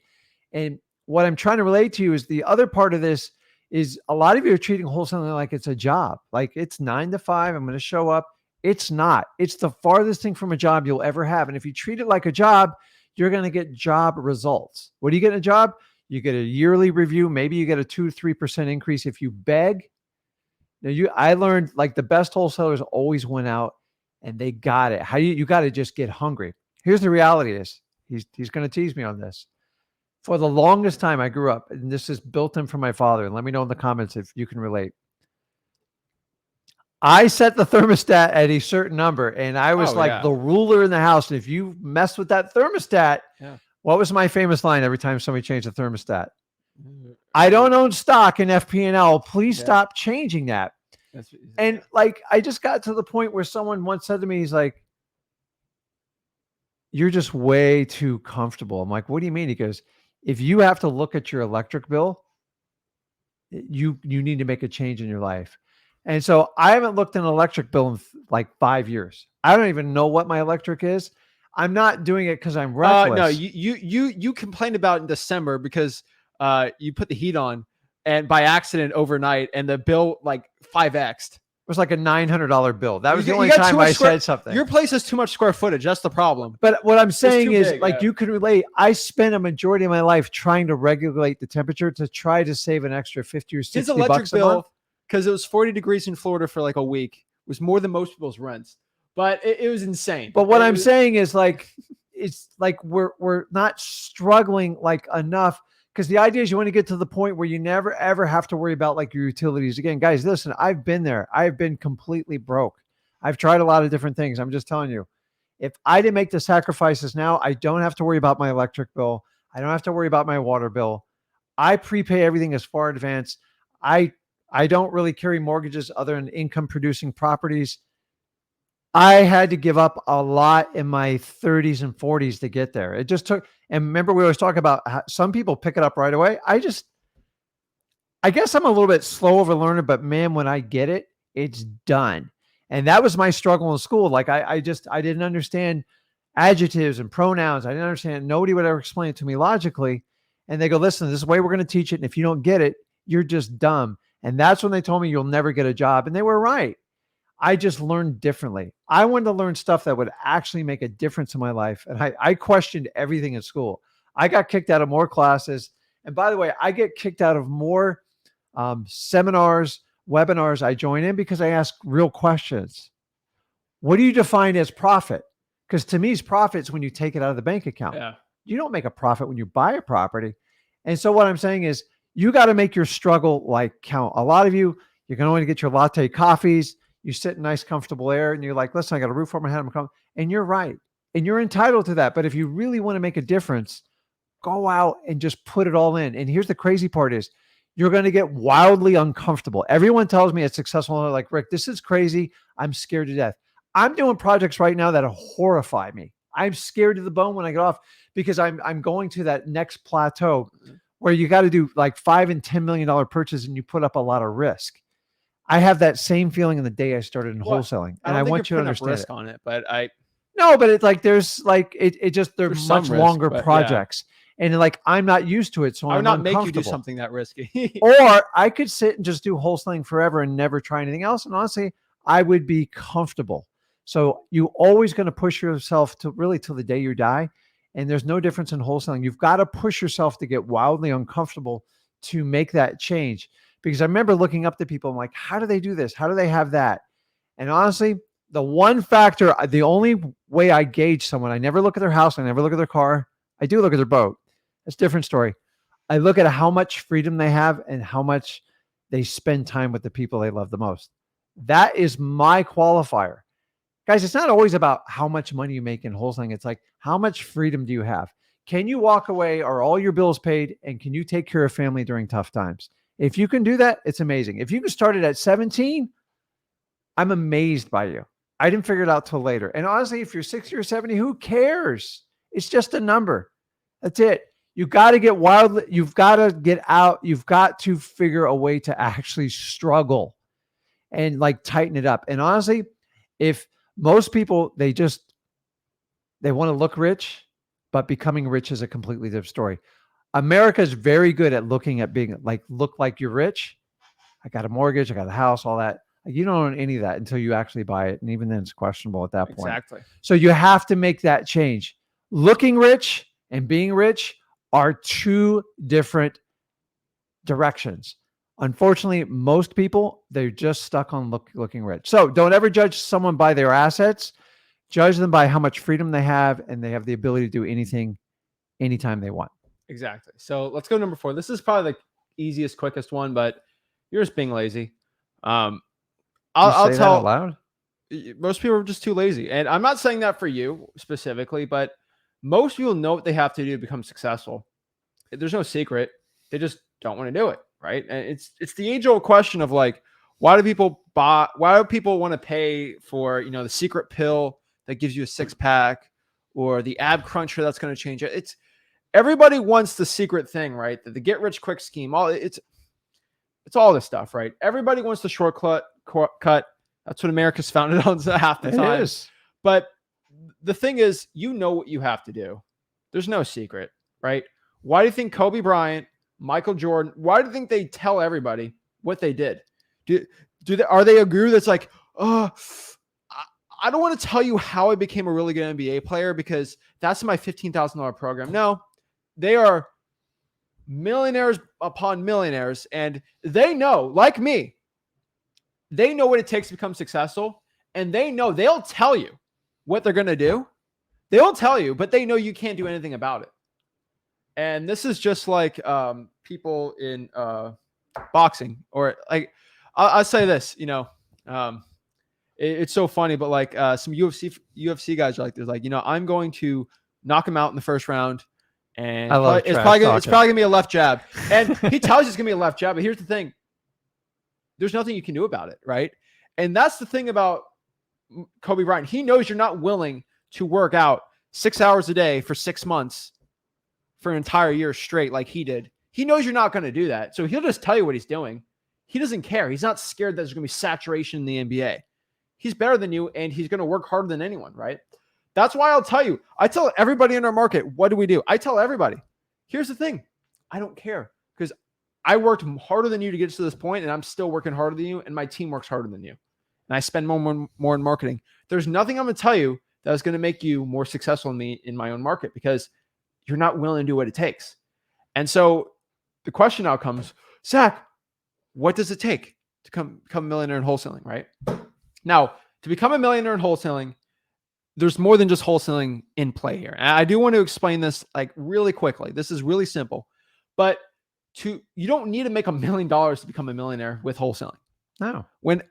And what I'm trying to relate to you is the other part of this is a lot of you are treating wholesaling like it's a job. Like it's 9 to 5. I'm going to show up. It's not. It's the farthest thing from a job you'll ever have. And if you treat it like a job, you're going to get job results. What do you get in a job? You get a yearly review. Maybe you get a 2-3% increase if you beg. Now I learned like the best wholesalers always went out and they got it. You got to just get hungry. Here's the reality is he's going to tease me on this. For the longest time I grew up, and this is built in from my father, and let me know in the comments if you can relate. I set the thermostat at a certain number, and I was the ruler in the house. And if you mess with that thermostat, what was my famous line every time somebody changed the thermostat? I don't own stock in FP&L. Please stop changing that. And like, I just got to the point where someone once said to me, he's like, you're just way too comfortable. I'm like, what do you mean? He goes, if you have to look at your electric bill, you need to make a change in your life. And so I haven't looked at an electric bill in like 5 years. I don't even know what my electric is. I'm not doing it because I'm reckless. No, you complained about in December because you put the heat on and by accident overnight and the bill like 5x'd. It was like a $900 bill. That was the only time I said something. Your place has too much square footage. That's the problem. But what I'm saying is you can relate. I spent a majority of my life trying to regulate the temperature to try to save an extra 50 or 60 bucks a month. because it was 40 degrees in Florida for like a week. It was more than most people's rents, but it was insane. But what It I'm was- saying is like, it's like we're not struggling like enough, because the idea is you want to get to the point where you never ever have to worry about like your utilities again. Guys, listen, I've been there. I've been completely broke. I've tried a lot of different things. I'm just telling you, if I didn't make the sacrifices now, I don't have to worry about my electric bill. I don't have to worry about my water bill. I prepay everything as far in advance. I don't really carry mortgages other than income producing properties. I had to give up a lot in my 30s and 40s to get there. It just took, and remember, we always talk about how some people pick it up right away. I guess I'm a little bit slow of a learner, but man, when I get it, it's done. And that was my struggle in school. Like I didn't understand adjectives and pronouns. I didn't understand. Nobody would ever explain it to me logically. And they go, listen, this is the way we're going to teach it. And if you don't get it, you're just dumb. And that's when they told me you'll never get a job. And they were right. I just learned differently. I wanted to learn stuff that would actually make a difference in my life. And I questioned everything in school. I got kicked out of more classes. And by the way, I get kicked out of more seminars, webinars I join in because I ask real questions. What do you define as profit? Because to me, profit is when you take it out of the bank account. Yeah. You don't make a profit when you buy a property. And so what I'm saying is you got to make your struggle like count. A lot of you can only get your latte coffees. You sit in nice, comfortable air and you're like, listen, I got a roof over my head. I'm coming. And you're right. And you're entitled to that. But if you really want to make a difference, go out and just put it all in. And here's the crazy part is you're going to get wildly uncomfortable. Everyone tells me it's successful. And they're like, Rick, this is crazy. I'm scared to death. I'm doing projects right now that horrify me. I'm scared to the bone when I get off because I'm going to that next plateau where you got to do like $5 and $10 million purchases and you put up a lot of risk. I have that same feeling in the day I started in wholesaling, and I want you to understand risk on it. But it's like there's like it just they're There's much some risk, longer but projects, and like I'm not used to it, so I would I'm not make you do uncomfortable. something that risky. Or I could sit and just do wholesaling forever and never try anything else, and honestly, I would be comfortable. So you always going to push yourself to really till the day you die, and there's no difference in wholesaling. You've got to push yourself to get wildly uncomfortable to make that change. Because I remember looking up to people, I'm like, how do they do this? How do they have that? And honestly, the one factor, the only way I gauge someone, I never look at their house, I never look at their car. I do look at their boat. That's a different story. I look at how much freedom they have and how much they spend time with the people they love the most. That is my qualifier. Guys, it's not always about how much money you make in wholesaling. It's like, how much freedom do you have? Can you walk away? Are all your bills paid? And can you take care of family during tough times? If you can do that, it's amazing. If you can start it at 17, I'm amazed by you. I didn't figure it out till later. And honestly, if you're 60 or 70, who cares? It's just a number. That's it. You got to get wild. You've got to get out. You've got to figure a way to actually struggle and like tighten it up. And honestly, if most people, they want to look rich, but becoming rich is a completely different story. America is very good at looking at being like, look like you're rich. I got a mortgage, I got a house, all that. You don't own any of that until you actually buy it. And even then it's questionable at that point. Exactly. So you have to make that change. Looking rich and being rich are two different directions. Unfortunately, most people, they're just stuck on looking rich. So don't ever judge someone by their assets. Judge them by how much freedom they have, and they have the ability to do anything, anytime they want. Exactly. So let's go number 4. This is probably the easiest, quickest one, but you're just being lazy. I'll say that tell out loud. Most people are just too lazy, and I'm not saying that for you specifically, but most people know what they have to do to become successful. There's no secret. They just don't want to do it, right? And it's the age-old question of like, why do people want to pay for the secret pill that gives you a 6-pack or the ab cruncher that's going to change it? Everybody wants the secret thing, right? The get rich quick scheme. It's all this stuff, right? Everybody wants the shortcut. That's what America's founded on half the time. It is. But the thing is, you know what you have to do. There's no secret, right? Why do you think Kobe Bryant, Michael Jordan, why do you think they tell everybody what they did? Are they a guru that's like, oh, I don't want to tell you how I became a really good NBA player because that's my $15,000 program. No, they are millionaires upon millionaires, and they know, like me, they know what it takes to become successful, and they'll tell you what they're going to do. They'll tell you, but they know you can't do anything about it. And this is just like people in boxing, or like I'll say this, it's so funny, but like some UFC guys are like this, like, I'm going to knock him out in the first round, and it's probably gonna be a left jab, and he tells you it's gonna be a left jab. But here's the thing: there's nothing you can do about it, right? And that's the thing about Kobe Bryant. He knows you're not willing to work out 6 hours a day for 6 months for an entire year straight, like he did. He knows you're not going to do that, so he'll just tell you what he's doing. He doesn't care. He's not scared that there's going to be saturation in the NBA. He's better than you, and he's going to work harder than anyone, right? That's why I'll tell you. I tell everybody in our market, what do? I tell everybody, here's the thing. I don't care, because I worked harder than you to get to this point, and I'm still working harder than you, and my team works harder than you. And I spend more in marketing. There's nothing I'm going to tell you that is going to make you more successful than me in my own market, because you're not willing to do what it takes. And so the question now comes, Zach, what does it take to become a millionaire in wholesaling, right? Now, to become a millionaire in wholesaling, there's more than just wholesaling in play here. And I do want to explain this like really quickly. This is really simple, but you don't need to make $1 million to become a millionaire with wholesaling. No. When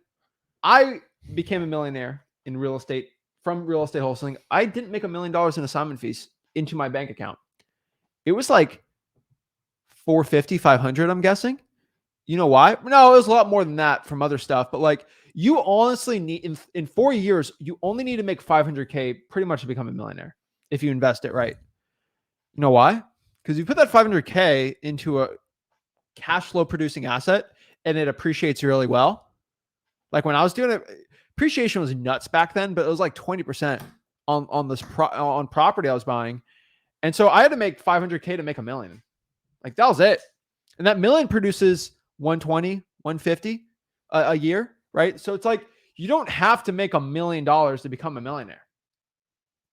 I became a millionaire in real estate from real estate wholesaling, I didn't make $1 million in assignment fees into my bank account. It was like 450, 500, I'm guessing. You know why? No, it was a lot more than that from other stuff. But like, you honestly need, in 4 years, you only need to make 500K pretty much to become a millionaire if you invest it right. You know why? Because you put that 500K into a cash flow producing asset and it appreciates really well. Like when I was doing it, appreciation was nuts back then, but it was like 20% on property I was buying. And so I had to make 500K to make $1 million. Like that was it. And that million produces 120, 150 a year, right? So it's like, you don't have to make $1 million to become a millionaire,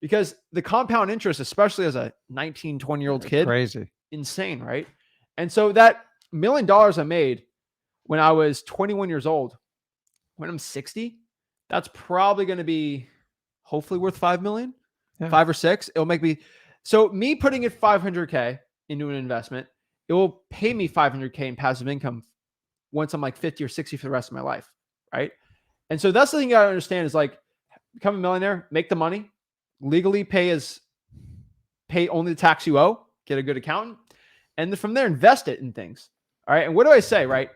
because the compound interest, especially as a 19, 20-year-old kid, crazy, insane, right? And so that $1 million I made when I was 21 years old, when I'm 60, that's probably going to be hopefully worth 5 million, 5 or 6. It'll make me, so me putting in 500K into an investment, it will pay me 500K in passive income once I'm like 50 or 60 for the rest of my life, right? And so that's the thing you got to understand is like, become a millionaire, make the money, legally pay only the tax you owe, get a good accountant, and then from there invest it in things. All right. And what do I say, right?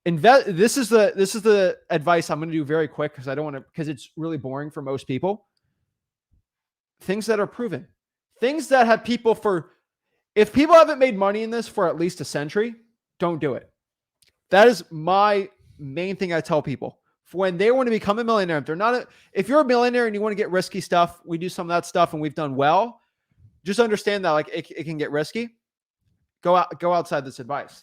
Invest. This is the advice I'm going to do very quick, because I don't want to, because it's really boring for most people. Things that are proven, things that have people if people haven't made money in this for at least a century, don't do it. That is my main thing I tell people. When they want to become a millionaire, if you're a millionaire and you want to get risky stuff, we do some of that stuff and we've done well. Just understand that like it can get risky. Go outside this advice.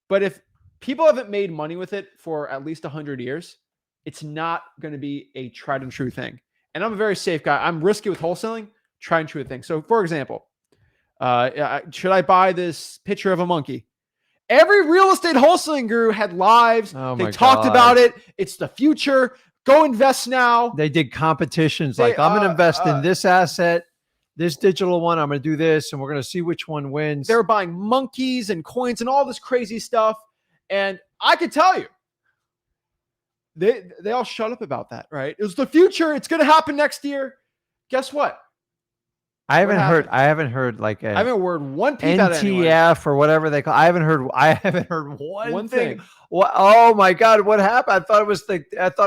But if people haven't made money with it for at least 100 years, it's not going to be a tried and true thing. And I'm a very safe guy. I'm risky with wholesaling, tried and true thing. So for example, should I buy this picture of a monkey? Every real estate wholesaling guru had lives. They talked about it. It's the future. Go invest now. They did competitions like, I'm going to invest in this asset, this digital one. I'm going to do this, and we're going to see which one wins. They're buying monkeys and coins and all this crazy stuff. And I could tell you, they all shut up about that, right? It was the future. It's going to happen next year. Guess what? I haven't heard like I haven't heard one peep out of anyone. NTF or whatever they call. I haven't heard one thing. What? Oh my God! What happened? I thought it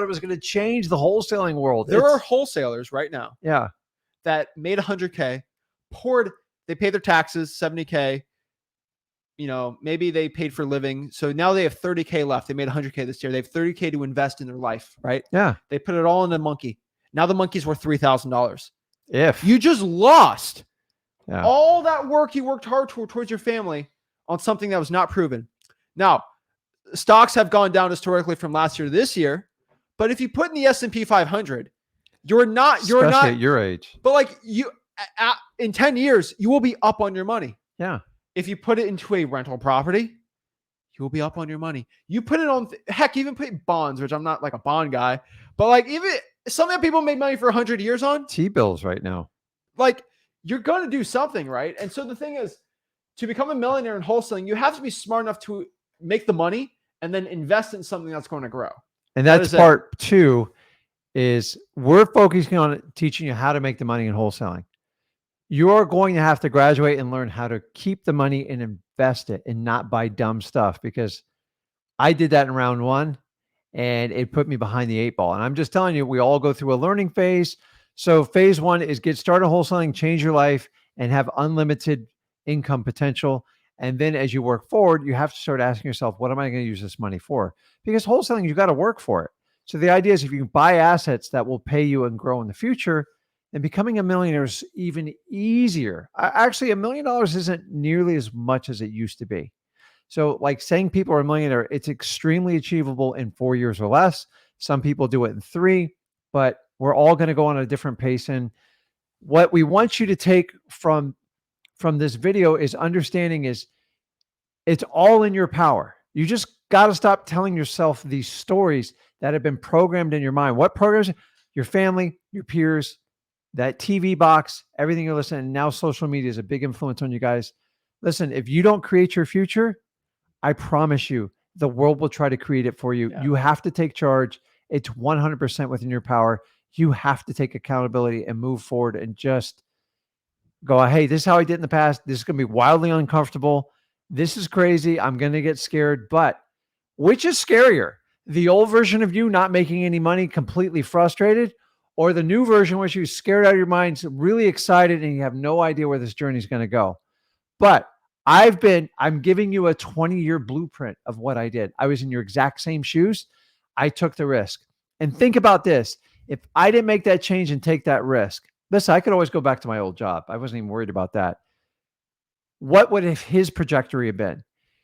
was going to change the wholesaling world. There are wholesalers right now. Yeah. That made 100K, they pay their taxes, 70K. You know, maybe they paid for living. So now they have 30K left. They made 100K this year. They have 30K to invest in their life, right? Yeah. They put it all in a monkey. Now the monkey's worth $3,000. If you just lost all that work you worked hard towards your family on something that was not proven. Now, stocks have gone down historically from last year to this year, but if you put in the S&P 500, you're not at your age. But like in 10 years, you will be up on your money. Yeah. If you put it into a rental property, you will be up on your money. You put it on, heck, even put bonds, which I'm not like a bond guy, but like even some of the people made money for 100 years on T-bills right now. like you're going to do something, right? And so the thing is, to become a millionaire in wholesaling, you have to be smart enough to make the money and then invest in something that's going to grow. And that's part 2 is we're focusing on teaching you how to make the money in wholesaling. You're going to have to graduate and learn how to keep the money and invest it and not buy dumb stuff, because I did that in round 1 and it put me behind the 8 ball. And I'm just telling you, we all go through a learning phase. So phase 1 is get started wholesaling, change your life, and have unlimited income potential. And then as you work forward, you have to start asking yourself, what am I going to use this money for? Because wholesaling, you got to work for it. So the idea is if you can buy assets that will pay you and grow in the future, then becoming a millionaire is even easier. Actually, $1 million isn't nearly as much as it used to be. So like saying people are a millionaire, it's extremely achievable in 4 years or less. Some people do it in 3, but we're all going to go on a different pace. And what we want you to take from this video is understanding is it's all in your power. You just got to stop telling yourself these stories that have been programmed in your mind. What programs? Your family, your peers, that TV box, everything you're listening. Now social media is a big influence on you guys. Listen, if you don't create your future, I promise you, the world will try to create it for you. Yeah. You have to take charge. It's 100% within your power. You have to take accountability and move forward and just go, hey, this is how I did in the past. This is going to be wildly uncomfortable. This is crazy. I'm going to get scared. But which is scarier? The old version of you not making any money, completely frustrated, or the new version which you're scared out of your mind, really excited, and you have no idea where this journey is going to go. But I'm giving you a 20-year blueprint of what I did. I was in your exact same shoes. I took the risk. And think about this. If I didn't make that change and take that risk, listen, I could always go back to my old job. I wasn't even worried about that. What would his trajectory have been?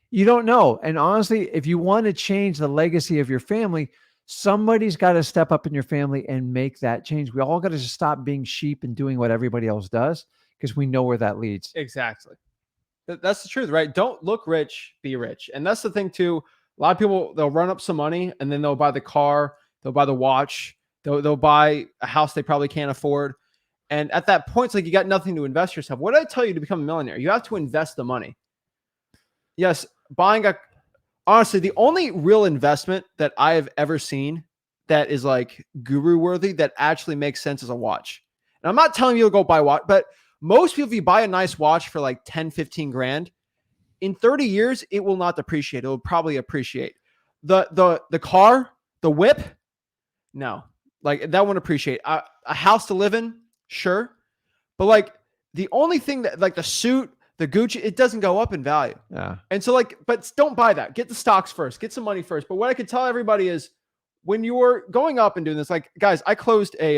You don't know. And honestly, if you want to change the legacy of your family, somebody's got to step up in your family and make that change. We all got to just stop being sheep and doing what everybody else does, because we know where that leads. Exactly. That's the truth, right? Don't look rich, be rich. And that's the thing too. A lot of people, they'll run up some money and then they'll buy the car, they'll buy the watch, they'll buy a house they probably can't afford. And at that point, it's like you got nothing to invest yourself. What did I tell you to become a millionaire? You have to invest the money. Yes, honestly, the only real investment that I have ever seen that is like guru worthy that actually makes sense is a watch. And I'm not telling you to go buy a watch, but most people, if you buy a nice watch for like 10, 15 grand, in 30 years, it will not depreciate. It will probably appreciate. The car, the whip, no. Like that won't appreciate. A house to live in, sure. But like the only thing that, like the suit, the Gucci, it doesn't go up in value. Yeah. And so like, but don't buy that. Get the stocks first. Get some money first. But what I could tell everybody is when you're going up and doing this, like guys, I closed I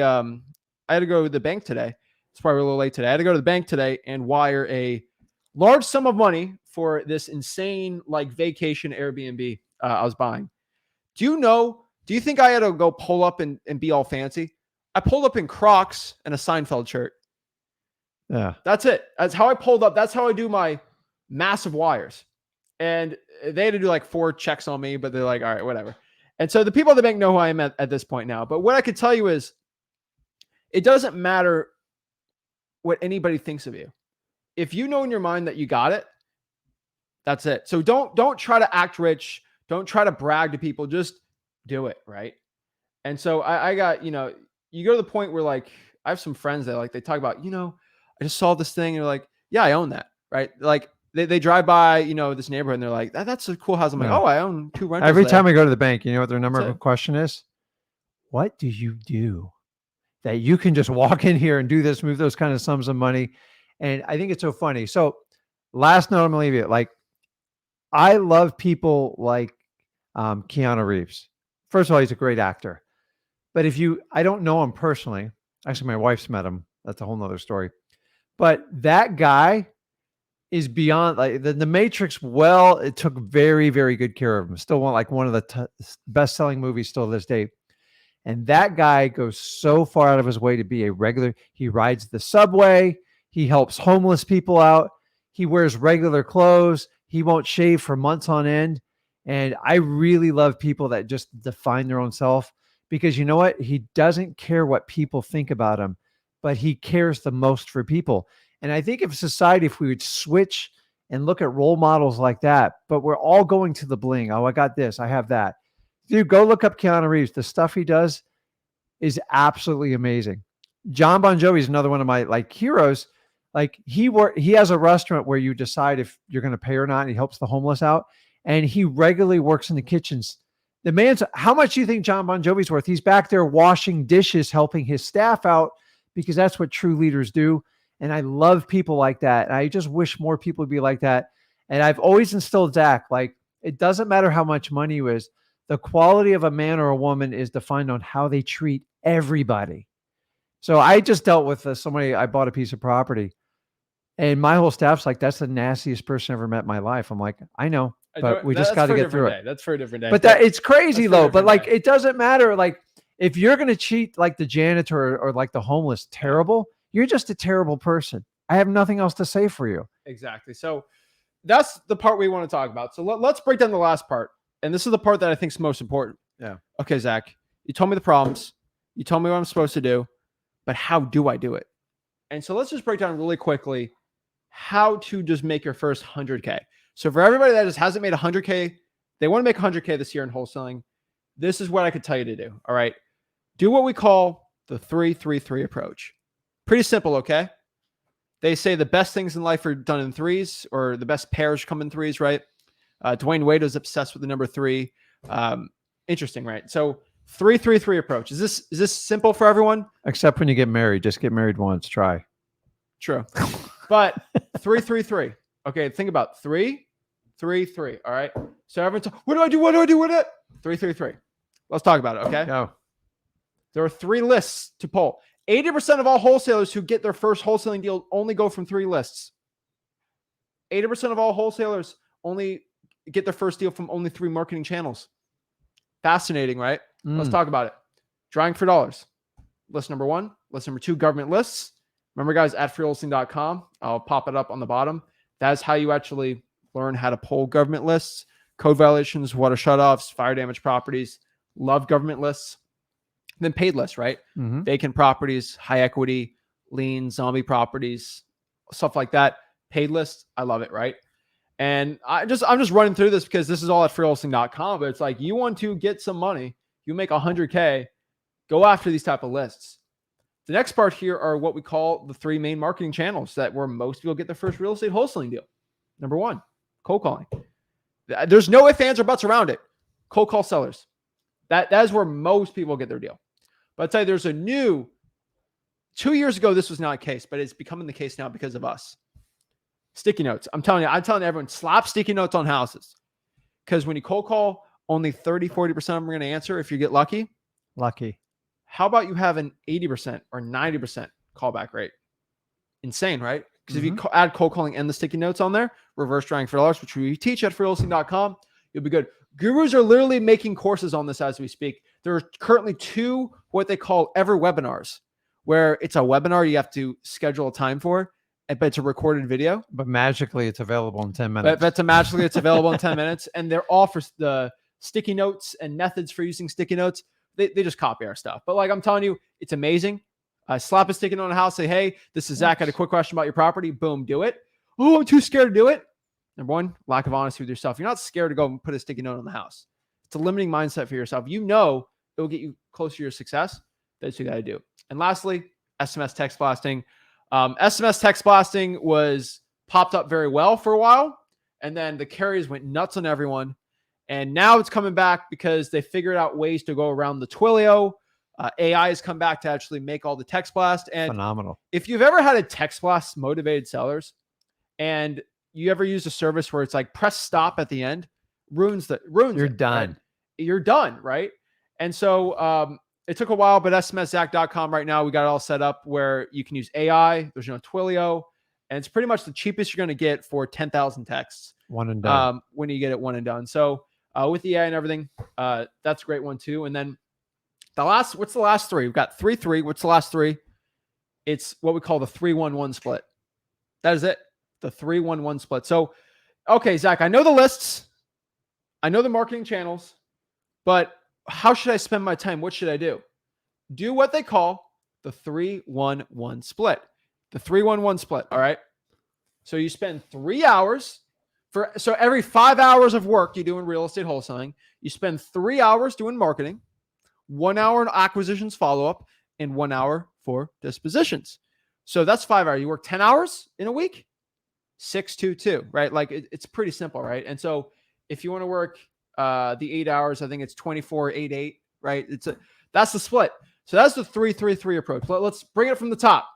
had to go to the bank today. It's probably a little late today. I had to go to the bank today and wire a large sum of money for this insane like vacation Airbnb I was buying. Do you think I had to go pull up and be all fancy? I pulled up in Crocs and a Seinfeld shirt. Yeah. That's it. That's how I pulled up. That's how I do my massive wires. And they had to do like 4 checks on me, but they're like, all right, whatever. And so the people at the bank know who I am at this point now. But what I could tell you is it doesn't matter what anybody thinks of you. If you know in your mind that you got it, that's it. So don't try to act rich. Don't try to brag to people. Just do it, right? And so I got, you go to the point where like I have some friends that like they talk about, I just saw this thing and they're like, yeah, I own that, right? Like they drive by, this neighborhood and they're like, that's a cool house. I'm like, oh, I own 2 rentals. Every there. time I go to the bank, you know what their number one question is? What do you do that you can just walk in here and do this, move those kind of sums of money? And I think it's so funny. So last note, I'm gonna leave you. Like, I love people like Keanu Reeves. First of all, he's a great actor. But I don't know him personally. Actually, my wife's met him. That's a whole nother story. But that guy is beyond like the Matrix. Well, it took very, very good care of him. Still one of the best-selling movies still to this day. And that guy goes so far out of his way to be a regular. He rides the subway. He helps homeless people out. He wears regular clothes. He won't shave for months on end. And I really love people that just define their own self, because you know what? He doesn't care what people think about him, but he cares the most for people. And I think if society, if we would switch and look at role models like that, but we're all going to the bling. Oh, I got this. I have that. Dude, go look up Keanu Reeves. The stuff he does is absolutely amazing. John Bon Jovi is another one of my like heroes. Like he has a restaurant where you decide if you're going to pay or not. And he helps the homeless out, and he regularly works in the kitchens. The man's, how much do you think John Bon Jovi's worth? He's back there washing dishes, helping his staff out, because that's what true leaders do. And I love people like that. And I just wish more people would be like that. And I've always instilled Zach, like, it doesn't matter how much money you is. The quality of a man or a woman is defined on how they treat everybody. So I just dealt with somebody, I bought a piece of property, and my whole staff's like, that's the nastiest person I ever met in my life. I'm like, I know, but we just got to get through it. That's for a different day. But that it's crazy though. But like, it doesn't matter. Like, if you're going to cheat like the janitor or like the homeless, terrible, you're just a terrible person. I have nothing else to say for you. Exactly. So that's the part we want to talk about. So let's break down the last part. And this is the part that I think is most important. Yeah. Okay, Zach, you told me the problems. You told me what I'm supposed to do, but how do I do it? And so let's just break down really quickly how to just make your first 100K. So for everybody that just hasn't made 100K, they want to make 100K this year in wholesaling. This is what I could tell you to do. All right. Do what we call the 3-3-3 approach. Pretty simple, okay? They say the best things in life are done in threes, or the best pairs come in threes, right? Dwayne Wade is obsessed with the number 3. Interesting, right? So 3-3-3 approach. Is this simple for everyone? Except when you get married. Just get married once. Try. True. But 3-3-3. Okay, think about 3-3-3. All right. So everyone's, what do I do? What do I do with it? 3-3-3. Let's talk about it, okay? Go. There are 3 lists to pull. 80% of all wholesalers who get their first wholesaling deal only go from 3 lists. 80% of all wholesalers only get their first deal from only 3 marketing channels. Fascinating, right? Let's talk about it. Drawing for dollars. List number 1. List number 2, government lists. Remember, guys, at freewholesaling.com. I'll pop it up on the bottom. That's how you actually learn how to pull government lists. Code violations, water shutoffs, fire damage properties. Love government lists. Then paid lists, right? Mm-hmm. Vacant properties, high equity, lien, zombie properties, stuff like that. Paid lists, I love it, right? And I'm just running through this because this is all at freewholesaling.com, but it's like, you want to get some money, you make 100K, go after these type of lists. The next part here are what we call the 3 main marketing channels that where most people get their first real estate wholesaling deal. Number 1, cold calling. There's no ifs, ands, or buts around it. Cold call sellers. That is where most people get their deal. But I'd say there's a new, 2 years ago, this was not a case, but it's becoming the case now because of us. Sticky notes. I'm telling everyone, slap sticky notes on houses. Because when you cold call, only 30-40% of them are going to answer if you get lucky. Lucky. How about you have an 80% or 90% callback rate? Insane, right? Because if you add cold calling and the sticky notes on there, reverse drawing for dollars, which we teach at freewholesaling.com, you'll be good. Gurus are literally making courses on this as we speak. There are currently 2 what they call ever webinars, where it's a webinar you have to schedule a time for, but it's a recorded video. But magically, it's available in 10 minutes. It's available in 10 minutes. And they're all for the sticky notes and methods for using sticky notes. They just copy our stuff. But like I'm telling you, it's amazing. Slap a sticky note on a house, say, hey, this is Zach. I had a quick question about your property. Boom, do it. Oh, I'm too scared to do it. Number 1, lack of honesty with yourself. You're not scared to go and put a sticky note on the house. It's a limiting mindset for yourself. You know it will get you closer to your success. That's what you got to do. And lastly, SMS text blasting. SMS text blasting was popped up very well for a while, and then the carriers went nuts on everyone. And now it's coming back because they figured out ways to go around the Twilio. AI has come back to actually make all the text blast. And phenomenal. If you've ever had a text blast motivated sellers, and you ever used a service where it's like press stop at the end, ruins You're it, done. right? You're done, right? And so it took a while, but smszac.com right now, we got it all set up where you can use AI. There's no Twilio, and it's pretty much the cheapest you're going to get for 10,000 texts. One and done. When you get it one and done. So with the AI and everything, that's a great one too. And then what's the last 3? We've got 3-3. What's the last 3? It's what we call the 3-1-1 split. That is it. The 3-1-1 split. So, okay, Zach, I know the lists. I know the marketing channels, but how should I spend my time? What should I do? Do what they call the 3-1-1 split. The 3-1-1 split. All right. So you spend 3 hours so every 5 hours of work you do in real estate wholesaling, you spend 3 hours doing marketing, 1 hour in acquisitions follow-up, and 1 hour for dispositions. So that's 5 hours. You work 10 hours in a week, 6-2-2, right? Like it's pretty simple, right? And so if you want to work the 8 hours, I think it's 24-8-8, right? That's the split. So that's the 3-3-3 approach. Let's bring it from the top.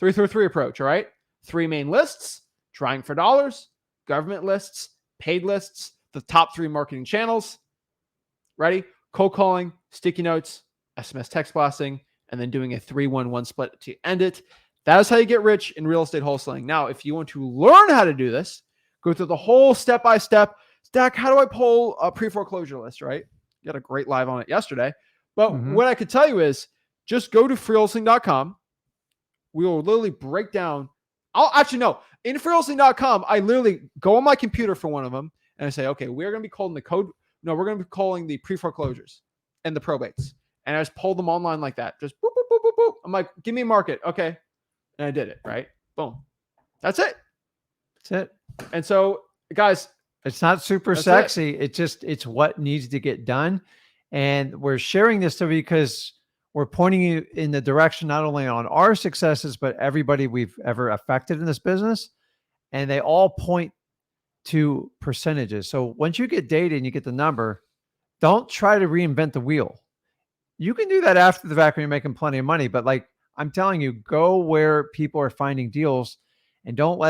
3-3-3 approach, all right? 3 main lists, trying for dollars, government lists, paid lists, the top 3 marketing channels. Ready? Cold calling, sticky notes, SMS text blasting, and then doing a 3-1-1 split to end it. That is how you get rich in real estate wholesaling. Now, if you want to learn how to do this, go through the whole step-by-step. Stack, how do I pull a pre-foreclosure list, right? You had a great live on it yesterday. But what I could tell you is just go to freewholesaling.com. We will literally break down. In freewholesaling.com, I literally go on my computer for one of them and I say, okay, we're going to be calling the code. No, we're going to be calling the pre-foreclosures and the probates. And I just pull them online like that. Just boop, boop, boop, boop, boop. I'm like, give me a market. Okay. And I did it, right? Boom. That's it. That's it. And so, guys, it's not super sexy. It's what needs to get done. And we're sharing this to you because we're pointing you in the direction, not only on our successes, but everybody we've ever affected in this business. And they all point to percentages. So once you get data and you get the number, don't try to reinvent the wheel. You can do that after the fact when you're making plenty of money. But like I'm telling you, go where people are finding deals and don't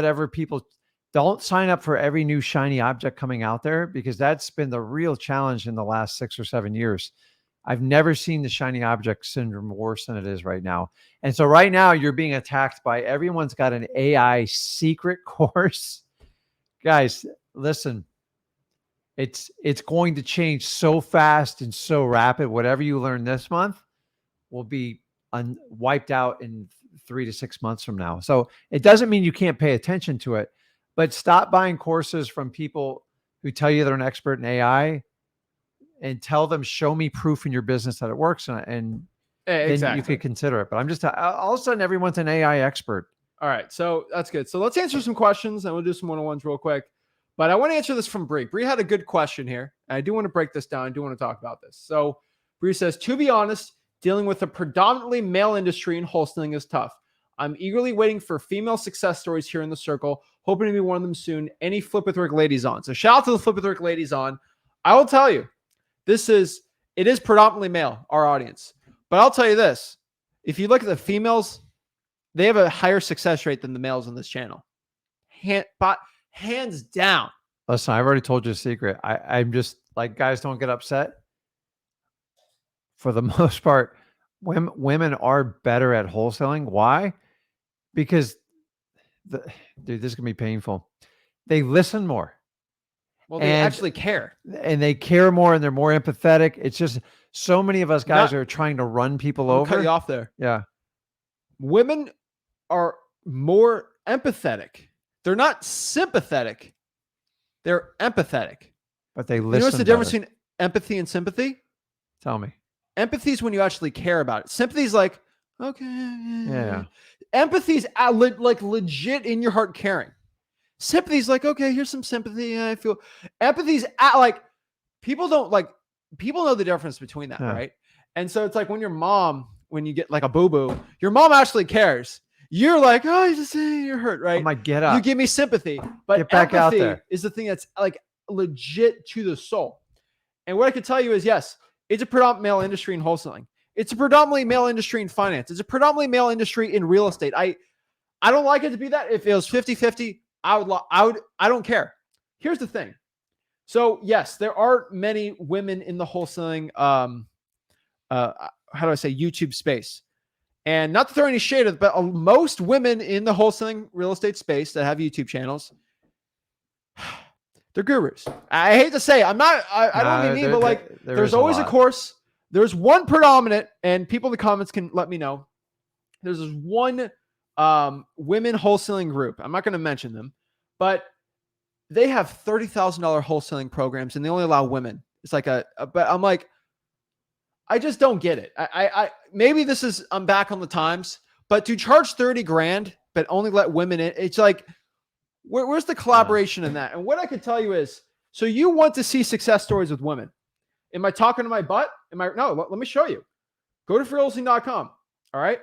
sign up for every new shiny object coming out there, because that's been the real challenge in the last 6 or 7 years. I've never seen the shiny object syndrome worse than it is right now. And so right now you're being attacked by everyone's got an AI secret course. Guys, listen, it's going to change so fast and so rapid. Whatever you learn this month will be wiped out in 3 to 6 months from now. So it doesn't mean you can't pay attention to it, but stop buying courses from people who tell you they're an expert in AI and tell them, show me proof in your business that it works. And then you could consider it. But all of a sudden everyone's an AI expert. All right. So that's good. So let's answer some questions and we'll do some one-on-ones real quick. But I want to answer this from Bree. Bree had a good question here. And I do want to break this down. I do want to talk about this. So Bree says, to be honest, dealing with a predominantly male industry in wholesaling is tough. I'm eagerly waiting for female success stories here in the circle, hoping to be one of them soon. Any Flip with Rick ladies on? So shout out to the Flip with Rick ladies on. I will tell you, it is predominantly male, our audience. But I'll tell you this, if you look at the females, they have a higher success rate than the males on this channel. Hands down. Listen, I've already told you a secret. I'm just like, guys, don't get upset. For the most part, women are better at wholesaling. Why? Because, dude, this is going to be painful. They listen more. Well, they actually care. And they care more and they're more empathetic. It's just so many of us guys are trying to run people over. Cut you off there. Yeah. Women are more empathetic. They're not sympathetic. They're empathetic. But they listen. You know what's the difference between empathy and sympathy? Tell me. Empathy is when you actually care about it. Sympathy is like, okay. Yeah. Empathy is like legit in your heart caring. Sympathy is like, okay, here's some sympathy. I feel. Empathy is like, people know the difference between that, right? And so it's like when you get like a boo-boo, your mom actually cares. You're like, oh, you're hurt, right? I'm like, get up. You give me sympathy, but get back out there is the thing that's like legit to the soul. And what I can tell you is, yes, it's a predominant male industry in wholesaling. It's a predominantly male industry in finance. It's a predominantly male industry in real estate. I don't like it to be that. If it was 50-50, I don't care. Here's the thing. So yes, there are many women in the wholesaling, YouTube space. And not to throw any shade at it, but most women in the wholesaling real estate space that have YouTube channels, they're gurus. I hate to say it. I don't mean, but like, there's always a course. There's one predominant, and people in the comments can let me know. There's this one women wholesaling group. I'm not going to mention them, but they have $30,000 wholesaling programs and they only allow women. It's like but I'm like, I just don't get it. I maybe this is, I'm back on the times, but to charge 30 grand, but only let women in, it's like, where's the collaboration in that? And what I can tell you is, so you want to see success stories with women. Am I talking to my butt? No, let me show you. Go to freewholesaling.com. All right.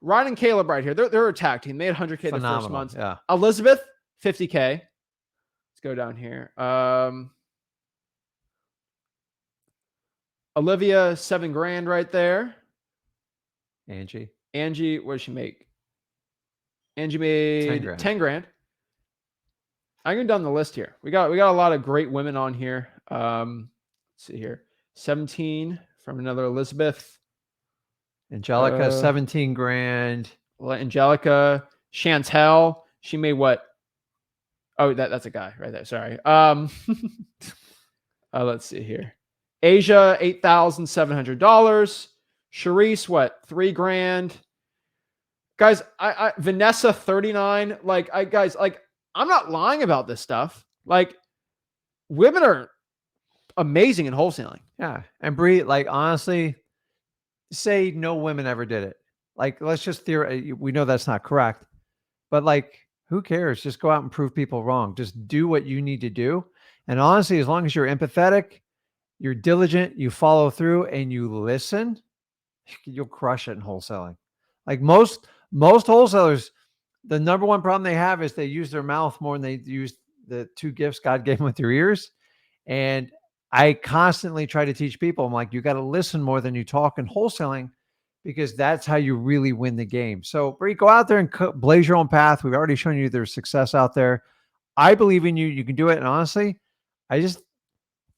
Ryan and Caleb right here. They're a tag team. They had 100K the first month. Yeah. Elizabeth, 50K. Let's go down here. Olivia, 7 grand right there. Angie, what does she make? Angie made 10 grand. I'm going down the list here. We got a lot of great women on here. Let's see here. 17 from another Elizabeth. Angelica, 17 grand. Angelica, Chantel, she made what? Oh, that's a guy right there. Sorry. Let's see here. Asia, $8,700. Charisse, what? 3 grand. Guys, Vanessa, 39. Guys, I'm not lying about this stuff. Like, women are amazing in wholesaling. Yeah. And Bree, like, honestly, say no women ever did it. Like, let's just we know that's not correct, but like, who cares? Just go out and prove people wrong. Just do what you need to do. And honestly, as long as you're empathetic, you're diligent, you follow through, and you listen, you'll crush it in wholesaling. Like most wholesalers, the number one problem they have is they use their mouth more than they use the 2 gifts God gave them with their ears. And I constantly try to teach people, I'm like, you got to listen more than you talk in wholesaling, because that's how you really win the game. So Bree, go out there and blaze your own path. We've already shown you there's success out there. I believe in you. You can do it. And honestly,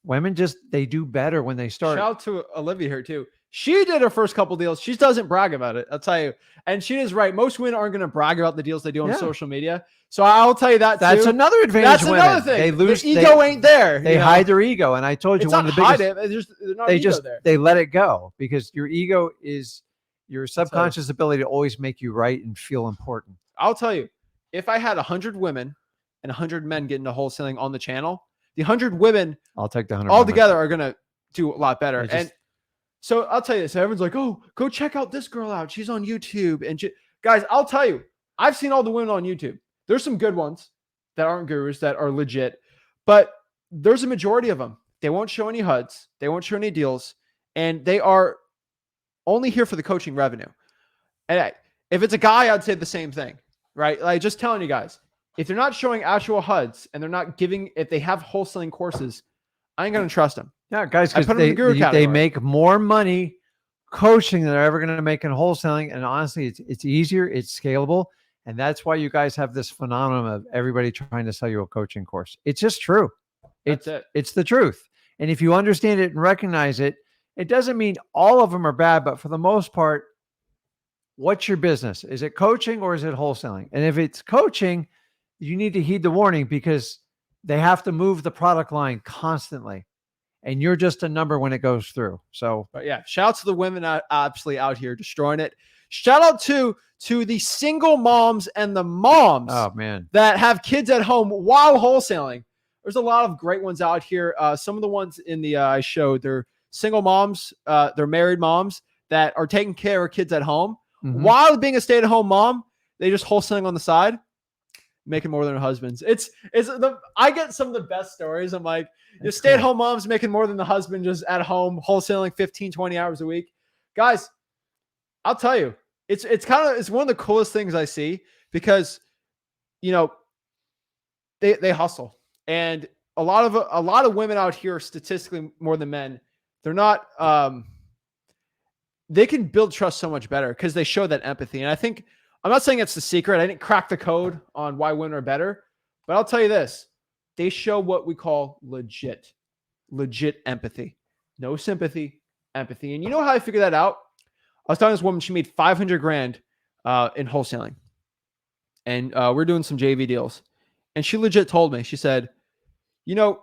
women they do better when they start. Shout out to Olivia here too. She did her first couple deals. She doesn't brag about it. I'll tell you. And she is right. Most women aren't going to brag about the deals they do on social media. So I'll tell you that that's too. Another advantage. That's women. another thing. They lose. Their ego ain't there. They hide their ego. And I told you, one of the biggest. They let it go, because your ego is your subconscious ability to always make you right and feel important. I'll tell you, if I had 100 women and 100 men get into wholesaling on the channel, the 100 women, I'll take the 100 all together, are going to do a lot better. And so I'll tell you this. Everyone's like, oh, go check out this girl out. She's on YouTube. And guys, I'll tell you, I've seen all the women on YouTube. There's some good ones that aren't gurus, that are legit, but there's a majority of them. They won't show any HUDs. They won't show any deals. And they are only here for the coaching revenue. And if it's a guy, I'd say the same thing, right? Like, just telling you guys, if they're not showing actual HUDs and they're not if they have wholesaling courses, I ain't going to trust them. Yeah, guys, because they make more money coaching than they're ever going to make in wholesaling. And honestly, it's easier, it's scalable. And that's why you guys have this phenomenon of everybody trying to sell you a coaching course. It's just true. It's the truth. And if you understand it and recognize it, it doesn't mean all of them are bad, but for the most part, what's your business? Is it coaching or is it wholesaling? And if it's coaching, you need to heed the warning, because they have to move the product line constantly. And you're just a number when it goes through. So, but yeah, shout out to the women absolutely out here destroying it. Shout out to the single moms and the moms that have kids at home while wholesaling. There's a lot of great ones out here. Some of the ones in the I showed, they're single moms, they're married moms that are taking care of kids at home while being a stay-at-home mom. They just wholesaling on the side, making more than their husbands. I get some of the best stories. I'm like, the stay-at-home moms making more than the husband just at home wholesaling 15, 20 hours a week. Guys, I'll tell you, it's one of the coolest things I see, because, they hustle. And a lot of women out here, statistically more than men, they're not, they can build trust so much better because they show that empathy. And I think, I'm not saying it's the secret. I didn't crack the code on why women are better, but I'll tell you this. They show what we call legit empathy. No sympathy, empathy. And you know how I figured that out? I was telling this woman, she made 500 grand in wholesaling. And we're doing some JV deals. And she legit told me, she said, you know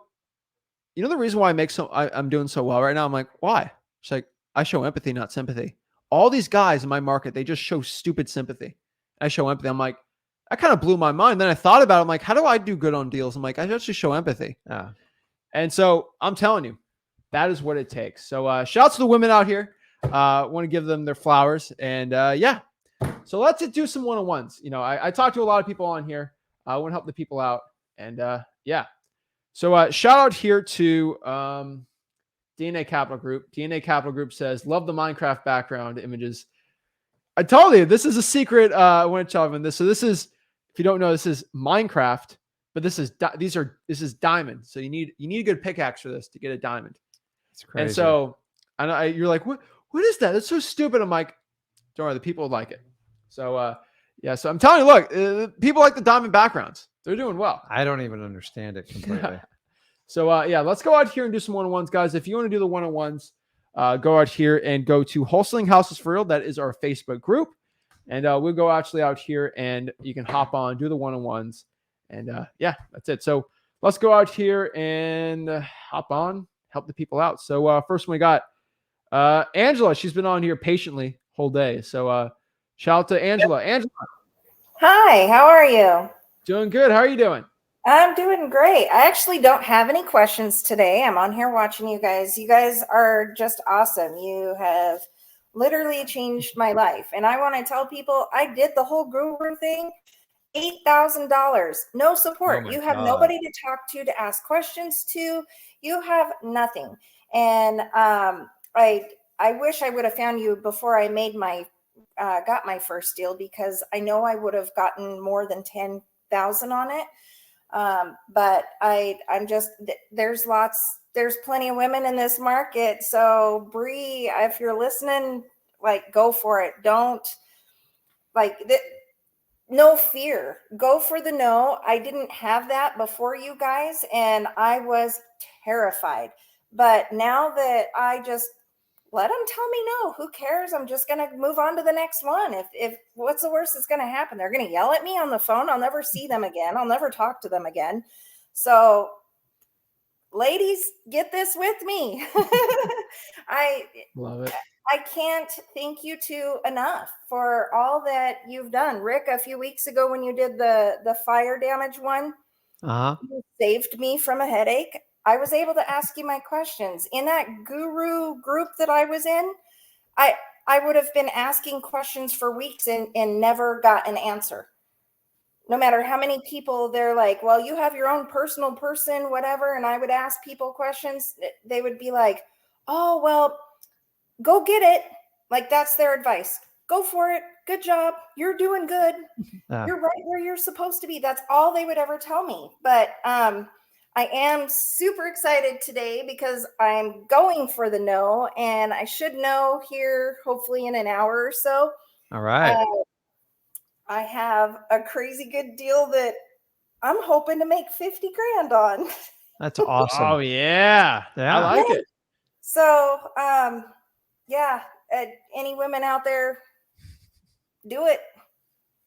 the reason why I'm doing so well right now? I'm like, why? She's like, I show empathy, not sympathy. All these guys in my market, they just show stupid sympathy. I show empathy. I'm like, that kind of blew my mind. Then I thought about it. I'm like, how do I do good on deals? I'm like, I just show empathy. Yeah. And so I'm telling you, that is what it takes. So shouts to the women out here. Want to give them their flowers. And yeah. So let's do some one-on-ones. You know, I talked to a lot of people on here. I want to help the people out. And yeah. So shout out here to DNA Capital Group. DNA Capital Group says, love the Minecraft background images. I told you, this is a secret. I want to tell everyone this. So this is, if you don't know, this is Minecraft, but this is diamond. So you need a good pickaxe for this to get a diamond. It's crazy. And so you're like, what is that? That's so stupid. I'm like, don't worry, the people like it. So yeah, so I'm telling you, look, people like the diamond backgrounds. They're doing well. I don't even understand it completely. So yeah, let's go out here and do some one-on-ones, guys. If you want to do the one-on-ones, go out here and go to Wholesaling Houses for Real. That is our Facebook group. And we'll go actually out here and you can hop on, do the one-on-ones. And yeah, that's it. So let's go out here and hop on, help the people out. So first one we got Angela. She's been on here patiently whole day. So shout out to Angela. Angela. Hi, how are you? Doing good. How are you doing? I'm doing great. I actually don't have any questions today. I'm on here watching you guys. You guys are just awesome. You have literally changed my life. And I want to tell people I did the whole guru thing. $8,000. No support. Oh you have God. Nobody to talk to ask questions to. You have nothing. And I wish I would have found you before I made my got my first deal, because I know I would have gotten more than 10,000 on it. But I'm just, there's plenty of women in this market. So Bree, if you're listening, like, go for it. Don't no fear, go for the no. I didn't have that before you guys, and I was terrified, but now that I just let them tell me no, who cares? I'm just going to move on to the next one. If what's the worst that's going to happen? They're going to yell at me on the phone. I'll never see them again. I'll never talk to them again. So ladies, get this with me. I love it. I can't thank you two enough for all that you've done. Rick, a few weeks ago when you did the fire damage one, you saved me from a headache. I was able to ask you my questions. In that guru group that I was in, I would have been asking questions for weeks and never got an answer. No matter how many people, they're like, well, you have your own personal person, whatever. And I would ask people questions. They would be like, oh, well, go get it. Like, that's their advice. Go for it. Good job. You're doing good. You're right where you're supposed to be. That's all they would ever tell me. But I am super excited today because I'm going for the no, and I should know here hopefully in an hour or so. All right. I have a crazy good deal that I'm hoping to make 50 grand on. That's awesome. Oh yeah. I like it. So yeah, any women out there, do it,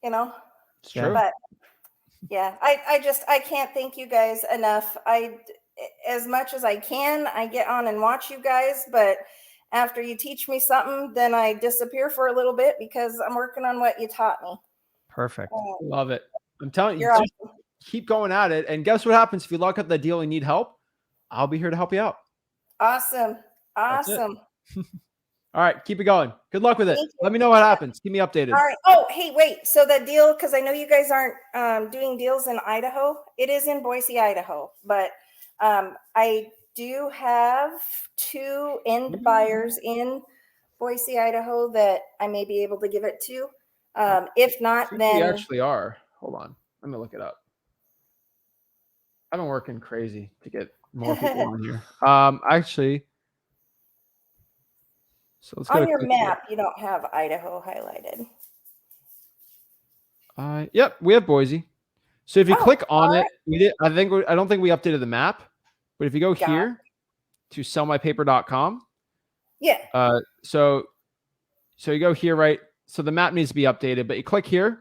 you know. It's true. But yeah, I can't thank you guys enough. As much as I can, I get on and watch you guys, but after you teach me something, then I disappear for a little bit because I'm working on what you taught me. Perfect. Love it. I'm telling you, You're just keep going at it. And guess what happens if you lock up that deal and need help? I'll be here to help you out. Awesome. All right, keep it going. Good luck with it. Let me know what happens. Keep me updated. All right. Oh, hey, wait. So that deal, because I know you guys aren't doing deals in Idaho. It is in Boise, Idaho. But I do have 2 end buyers in Boise, Idaho that I may be able to give it to. If not, then... We actually are. Hold on. I'm going to look it up. I've been working crazy to get more people on here. Actually... So let's go on your map, you don't have Idaho highlighted. Yep, we have Boise. So if you click on it, I don't think we updated the map, but if you go here to sellmypaper.com, so you go here, right? So the map needs to be updated, but you click here.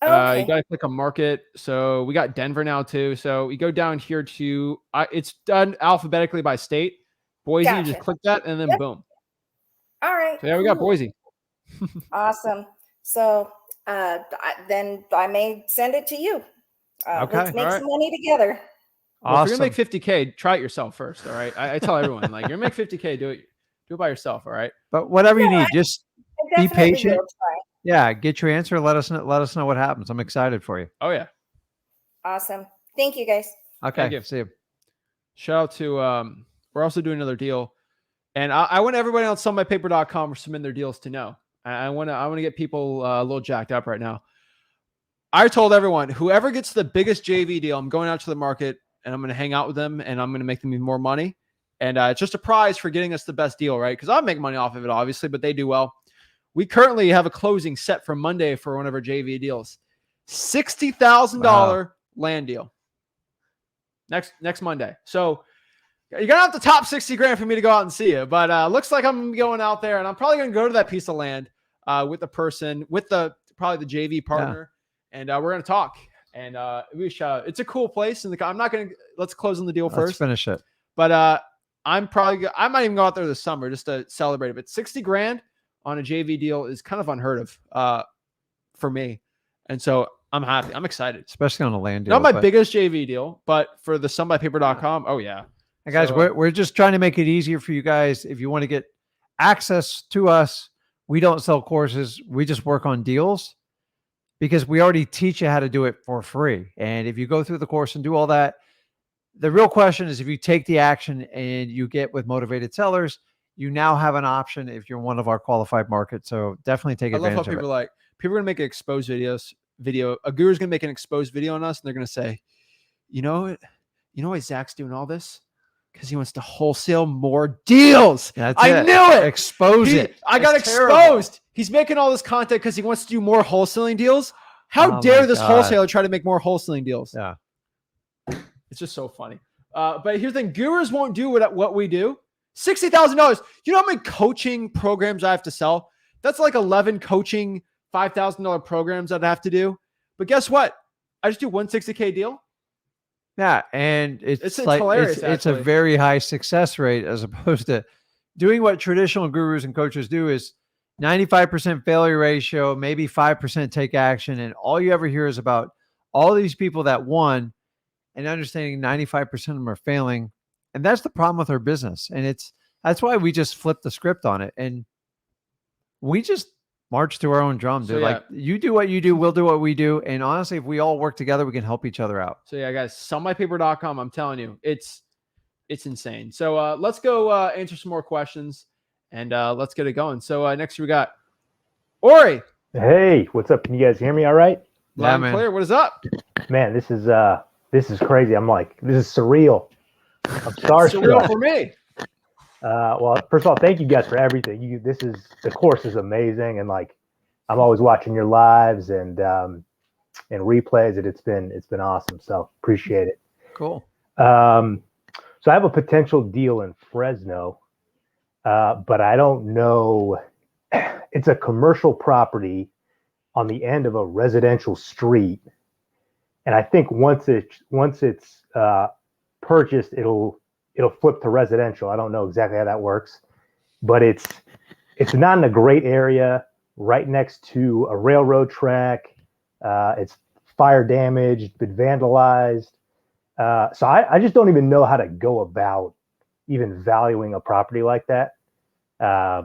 You got to click on market. So we got Denver now too. So you go down here to it's done alphabetically by state. Boise, you just click that and then boom. All right. So yeah, we got Boise. Awesome. So then I may send it to you. Okay. Let's make All some money together. Well, if you're Awesome. gonna make 50K, try it yourself first. All right. I tell everyone, like, you're gonna make 50K, do it by yourself. All right. But whatever you No, need, just I be definitely patient. will try. Yeah, get your answer. Let us know what happens. I'm excited for you. Oh yeah. Awesome. Thank you, guys. Okay. Thank you. See you. Shout out to we're also doing another deal. And I want everybody on sellmypaper.com or submit their deals to know. I want to get people a little jacked up right now. I told everyone, whoever gets the biggest JV deal, I'm going out to the market and I'm going to hang out with them and I'm going to make them even more money. And it's just a prize for getting us the best deal, right? Because I'll make money off of it, obviously, but they do well. We currently have a closing set for Monday for one of our JV deals. $60,000 land deal. Next Monday. So you're going to have to top 60 grand for me to go out and see you. But looks like I'm going out there and I'm probably going to go to that piece of land with the person, with probably the JV partner. Yeah. And we're going to talk. And it's a cool place. And let's close on the deal first. Let's finish it. But I might even go out there this summer just to celebrate it. But 60 grand on a JV deal is kind of unheard of for me. And so I'm happy. I'm excited. Especially on a land deal. Not my biggest JV deal, but for the sellmypaper.com, oh yeah. And guys, we're just trying to make it easier for you guys. If you want to get access to us, we don't sell courses. We just work on deals because we already teach you how to do it for free. And if you go through the course and do all that, the real question is if you take the action and you get with motivated sellers, you now have an option if you're one of our qualified markets. So definitely take advantage of it. I love how people are going to make an exposed video. A guru's going to make an exposed video on us and they're going to say, you know why Zach's doing all this? Because he wants to wholesale more deals. I knew it. Expose it. I got exposed. He's making all this content because he wants to do more wholesaling deals. How dare this wholesaler try to make more wholesaling deals? Yeah. It's just so funny. But here's the thing. Gurus won't do what we do. $60,000. You know how many coaching programs I have to sell? That's like 11 coaching $5,000 programs that I have to do. But guess what? I just do one $60K deal. Yeah, and it's like hilarious. It's a very high success rate as opposed to doing what traditional gurus and coaches do is 95% failure ratio, maybe 5% take action, and all you ever hear is about all these people that won, and understanding 95% of them are failing, and that's the problem with our business, and that's why we just flip the script on it, and we just march to our own drum, dude. So, like you do what you do, we'll do what we do. And honestly, if we all work together, we can help each other out. So yeah, guys, sellmypaper.com. I'm telling you, it's insane. So let's go answer some more questions and let's get it going. So next we got Ori. Hey, what's up? Can you guys hear me all right? Loud and clear. What is up? Man, this is crazy. I'm like, this is surreal. I'm starstruck. Surreal for me. Well, first of all, thank you guys for everything. The course is amazing, and like, I'm always watching your lives and replays. It's been awesome. So appreciate it. Cool. So I have a potential deal in Fresno, but I don't know. It's a commercial property on the end of a residential street, and I think once it's purchased, it'll flip to residential. I don't know exactly how that works, but it's not in a great area, right next to a railroad track. It's fire damaged, been vandalized. So I just don't even know how to go about even valuing a property like that. So I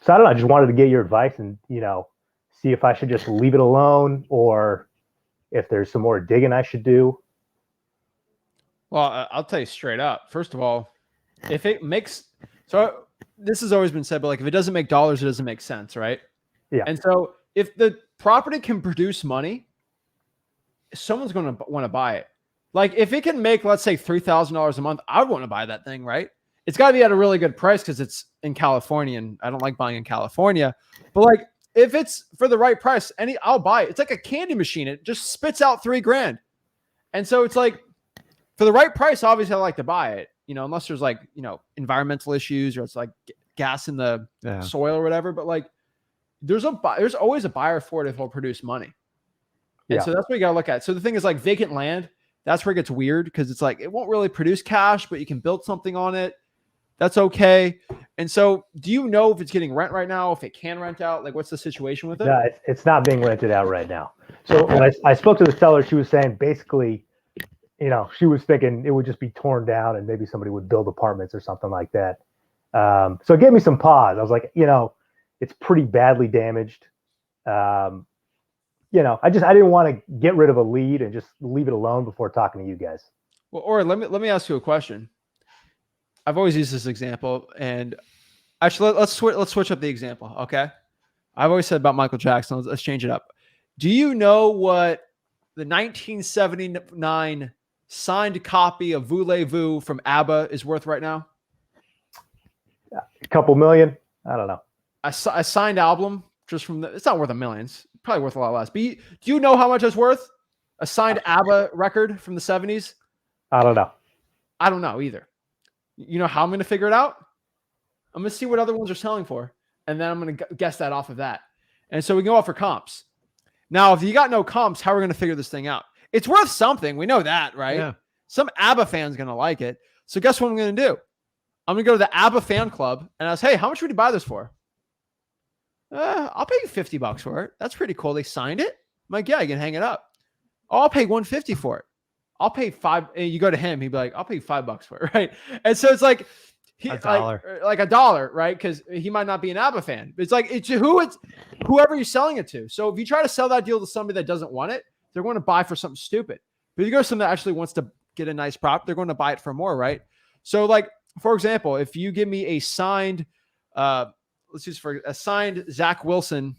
don't know. I just wanted to get your advice and, see if I should just leave it alone or if there's some more digging I should do. Well, I'll tell you straight up. First of all, if it makes, so this has always been said, but like if it doesn't make dollars, it doesn't make sense, right? Yeah. And so if the property can produce money, someone's going to want to buy it. Like if it can make, let's say $3,000 a month, I would want to buy that thing, right? It's got to be at a really good price because it's in California, and I don't like buying in California. But like if it's for the right price, I'll buy it. It's like a candy machine. It just spits out $3,000. And so it's like, for the right price, obviously I like to buy it, unless there's like, environmental issues or it's like gas in the soil or whatever. But like there's always a buyer for it if it'll produce money. And so that's what you got to look at. So the thing is like vacant land, that's where it gets weird because it's like, it won't really produce cash, but you can build something on it. That's okay. And so do you know if it's getting rent right now, if it can rent out? Like, what's the situation with it? No, it's not being rented out right now. So when I spoke to the seller, she was saying basically, she was thinking it would just be torn down and maybe somebody would build apartments or something like that. So it gave me some pause. I was like, it's pretty badly damaged. I didn't want to get rid of a lead and just leave it alone before talking to you guys. Well, or let me ask you a question. I've always used this example, and actually, let's switch up the example. Okay, I've always said about Michael Jackson. Let's change it up. Do you know what the 1979 signed copy of Voulez-Vous from ABBA is worth right now? A couple million. I don't know. A signed album just from it's not worth $1 million. It's probably worth a lot less. But do you know how much it's worth? A signed ABBA record from the 70s? I don't know. I don't know either. You know how I'm going to figure it out? I'm going to see what other ones are selling for, and then I'm going to guess that off of that. And so we go off for comps. Now, if you got no comps, how are we going to figure this thing out? It's worth something. We know that, right? Yeah. Some ABBA fan's going to like it. So guess what I'm going to do? I'm going to go to the ABBA fan club and ask, hey, how much would you buy this for? I'll pay you $50 for it. That's pretty cool. They signed it. I'm like, yeah, you can hang it up. Oh, I'll pay $150 for it. I'll pay $5. And you go to him, he'd be like, I'll pay you $5 for it, right? And so it's like $1, like $1, right? Because he might not be an ABBA fan. It's like it's whoever you're selling it to. So if you try to sell that deal to somebody that doesn't want it, they're going to buy for something stupid. But if you go to somebody that actually wants to get a nice prop, they're going to buy it for more, right? So like, for example, if you give me a signed, let's use for a signed Zach Wilson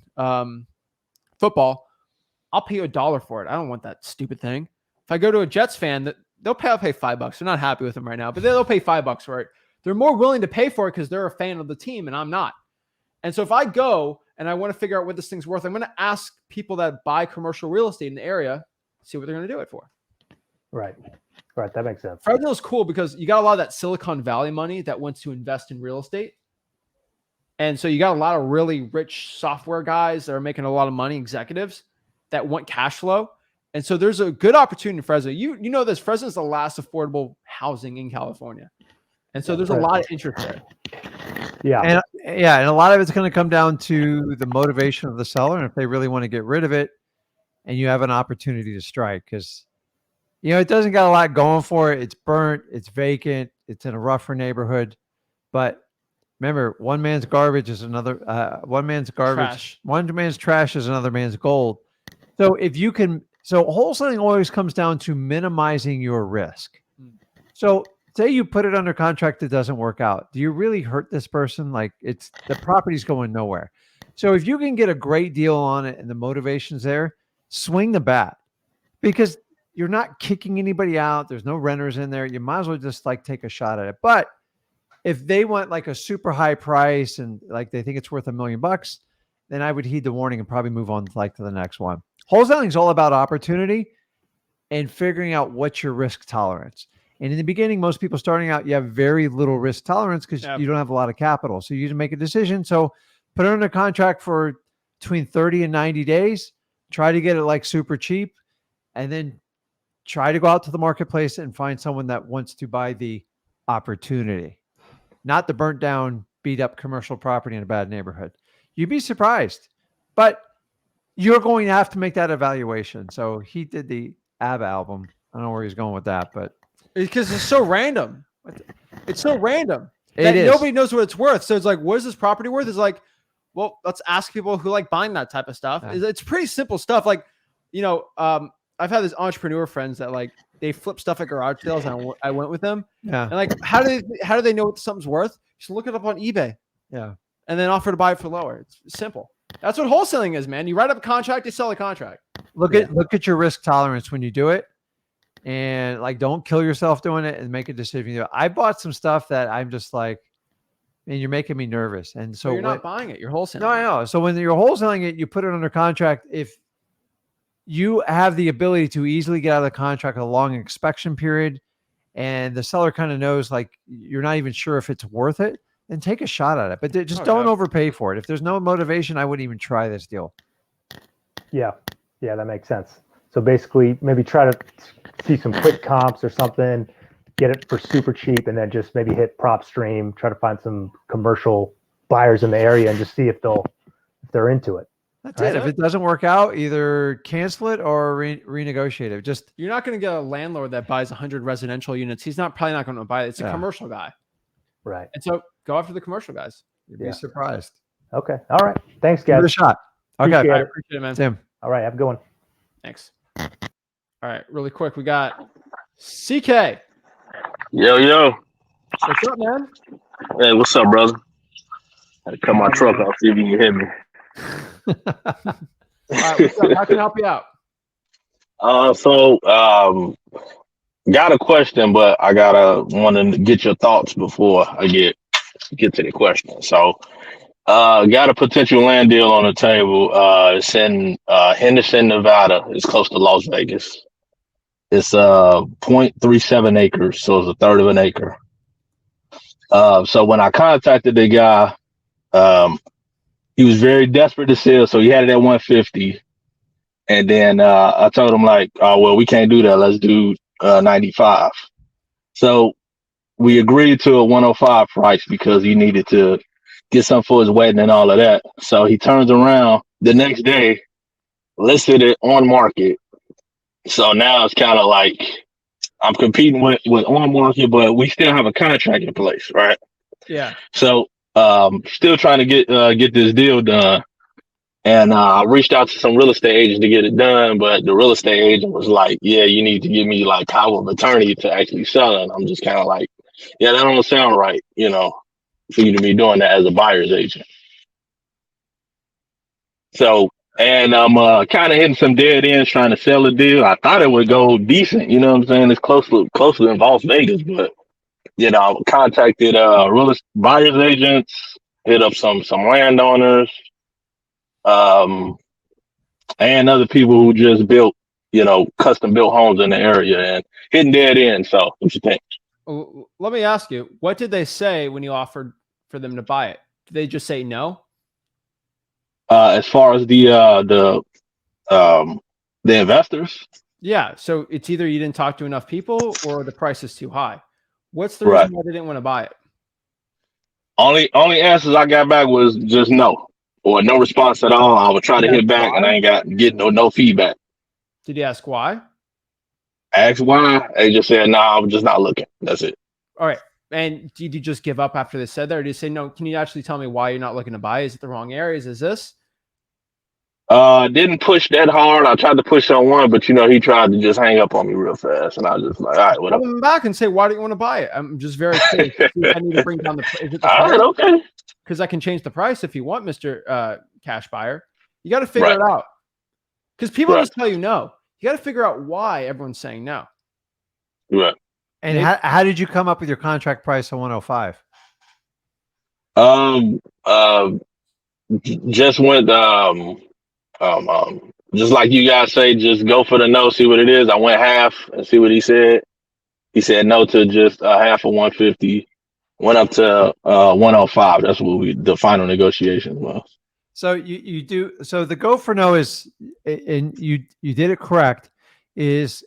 football, I'll pay you $1 for it. I don't want that stupid thing. If I go to a Jets fan, I'll pay $5. They're not happy with him right now, but they'll pay $5 for it. They're more willing to pay for it because they're a fan of the team and I'm not. And so if I go and I want to figure out what this thing's worth, I'm going to ask people that buy commercial real estate in the area, see what they're going to do it for. Right. That makes sense. Fresno's cool because you got a lot of that Silicon Valley money that wants to invest in real estate. And so you got a lot of really rich software guys that are making a lot of money, executives that want cash flow. And so there's a good opportunity in Fresno. You know this, Fresno is the last affordable housing in California. And so there's a lot of interest there. Yeah. And a lot of it's going to come down to the motivation of the seller and if they really want to get rid of it and you have an opportunity to strike because, it doesn't got a lot going for it. It's burnt. It's vacant. It's in a rougher neighborhood. But remember, one man's garbage is another, one man's garbage, one man's trash is another man's gold. So if you can, so wholesaling always comes down to minimizing your risk. So say you put it under contract, it doesn't work out. Do you really hurt this person? Like the property's going nowhere. So if you can get a great deal on it and the motivation's there, swing the bat because you're not kicking anybody out. There's no renters in there. You might as well just take a shot at it. But if they want like a super high price and like they think it's worth $1 million, then I would heed the warning and probably move on to the next one. Wholesaling is all about opportunity and figuring out what's your risk tolerance. And in the beginning, most people starting out, you have very little risk tolerance because you don't have a lot of capital. So you need to make a decision. So put it under contract for between 30 and 90 days. Try to get it super cheap and then try to go out to the marketplace and find someone that wants to buy the opportunity, not the burnt down, beat up commercial property in a bad neighborhood. You'd be surprised, but you're going to have to make that evaluation. So he did the ABBA album. I don't know where he's going with that, but because it's so random. It's so random that nobody knows what it's worth. So it's like, what is this property worth? It's like, well, let's ask people who like buying that type of stuff. Yeah. It's pretty simple stuff. I've had these entrepreneur friends that they flip stuff at garage sales, and I went with them. Yeah. And how do they know what something's worth? Just look it up on eBay. Yeah. And then offer to buy it for lower. It's simple. That's what wholesaling is, man. You write up a contract, you sell a contract. Look at your risk tolerance when you do it, and don't kill yourself doing it, and make a decision. I bought some stuff that I'm just man, you're making me nervous. And so you're not buying it. You're wholesaling. No, I know. So when you're wholesaling it, you put it under contract. If you have the ability to easily get out of the contract a long inspection period, and the seller kind of knows you're not even sure if it's worth it, then take a shot at it. But just don't overpay for it. If there's no motivation, I wouldn't even try this deal. Yeah, that makes sense. So basically, maybe try to see some quick comps or something. get it for super cheap, and then just maybe hit prop stream, try to find some commercial buyers in the area and just see if they're into it. That's it. If it doesn't work out, either cancel it or renegotiate it. Just You're not going to get a landlord that buys 100 residential units. He's probably not going to buy it. It's a commercial guy. Right. And so go after the commercial guys. You'd be surprised. Okay. All right. Thanks, guys. Give it a shot. Okay. Appreciate I it. appreciate it, man. Tim. All right. Have a good one. Thanks. All right. Really quick. We got CK. Yo. What's up, man? Hey, what's up, brother? I had to cut my truck off, see if you can hear me. All right. What's up? How can I help you out? Got a question, but I want to get your thoughts before I get to the question. So, got a potential land deal on the table. It's in Henderson, Nevada. It's close to Las Vegas. It's 0.37 acres, so it's a third of an acre. So when I contacted the guy, he was very desperate to sell, so he had it at 150. And then I told him like, oh, well, we can't do that. Let's do 95. So we agreed to a 105 price because he needed to get something for his wedding and all of that. So he turns around the next day, listed it on market. So now it's kind of like I'm competing with on market, but we still have a contract in place, right? Yeah. So still trying to get this deal done. And I reached out to some real estate agents to get it done, but the real estate agent was like, yeah, you need to give me like power of attorney to actually sell it. And I'm just kind of like, yeah, that don't sound right, for you to be doing that as a buyer's agent. So, and I'm kind of hitting some dead ends trying to sell the deal. I thought it would go decent, you know what I'm saying? It's closely in Las Vegas, but, contacted real estate buyer's agents, hit up some landowners, and other people who just built, custom built homes in the area and hitting dead ends. So what you think? Let me ask you, what did they say when you offered for them to buy it? Did they just say no? As far as the investors? Yeah. So it's either you didn't talk to enough people or the price is too high. What's the reason why they didn't want to buy it? Only answers I got back was just no. Or no response at all. I would try to hit back and I ain't get no feedback. Did you ask why? Asked why. They just said, no, I'm just not looking. That's it. All right. And did you just give up after they said that? Or did you say, no, can you actually tell me why you're not looking to buy? Is it the wrong areas? Is this? Didn't push that hard. I tried to push on one, but he tried to just hang up on me real fast. And I was just like, all right, whatever. Come back and say, why don't you want to buy it? I'm just very curious. I need to bring down the all right, okay. Because I can change the price if you want, Mr. Cash Buyer. You got to figure it out. Because people just tell you no. You got to figure out why everyone's saying no. Right. And how did you come up with your contract price of 105? Just went just like you guys say, just go for the no, see what it is. I went half and see what he said. He said no to just half of 150. Went up to 105. That's what the final negotiation was. So you do. So the go for no is, and you did it correct. It's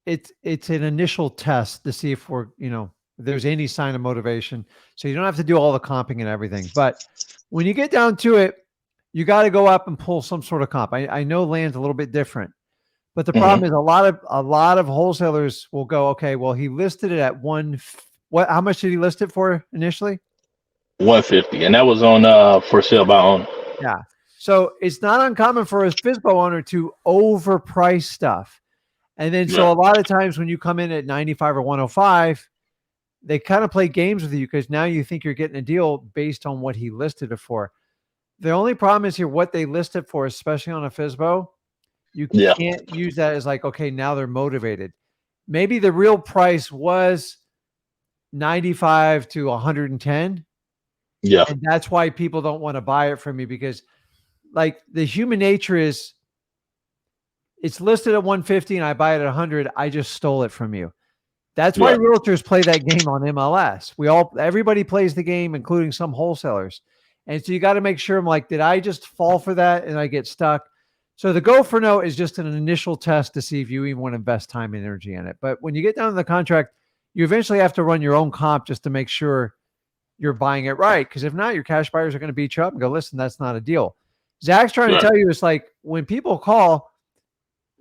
an initial test to see if we're, if there's any sign of motivation. So you don't have to do all the comping and everything. But when you get down to it, you got to go up and pull some sort of comp. I know land's a little bit different, but the problem is a lot of wholesalers will go, okay, well, he listed it at how much did he list it for initially? 150, and that was on for sale by owner. Yeah. So it's not uncommon for a FSBO owner to overprice stuff. And then so a lot of times when you come in at 95 or 105, they kind of play games with you because now you think you're getting a deal based on what he listed it for. The only problem is here what they list it for, especially on a FSBO. You can't use that as like, okay, now they're motivated. Maybe the real price was 95 to 110. Yeah. And that's why people don't want to buy it from me because like the human nature is it's listed at 150 and I buy it at 100. I just stole it from you. That's why realtors play that game on MLS. Everybody plays the game, including some wholesalers. And so you got to make sure I'm like, did I just fall for that and I get stuck? So the go for no is just an initial test to see if you even want to invest time and energy in it. But when you get down to the contract, you eventually have to run your own comp just to make sure you're buying it right. Because if not, your cash buyers are going to beat you up and go, listen, that's not a deal. Zach's trying to tell you, it's like when people call,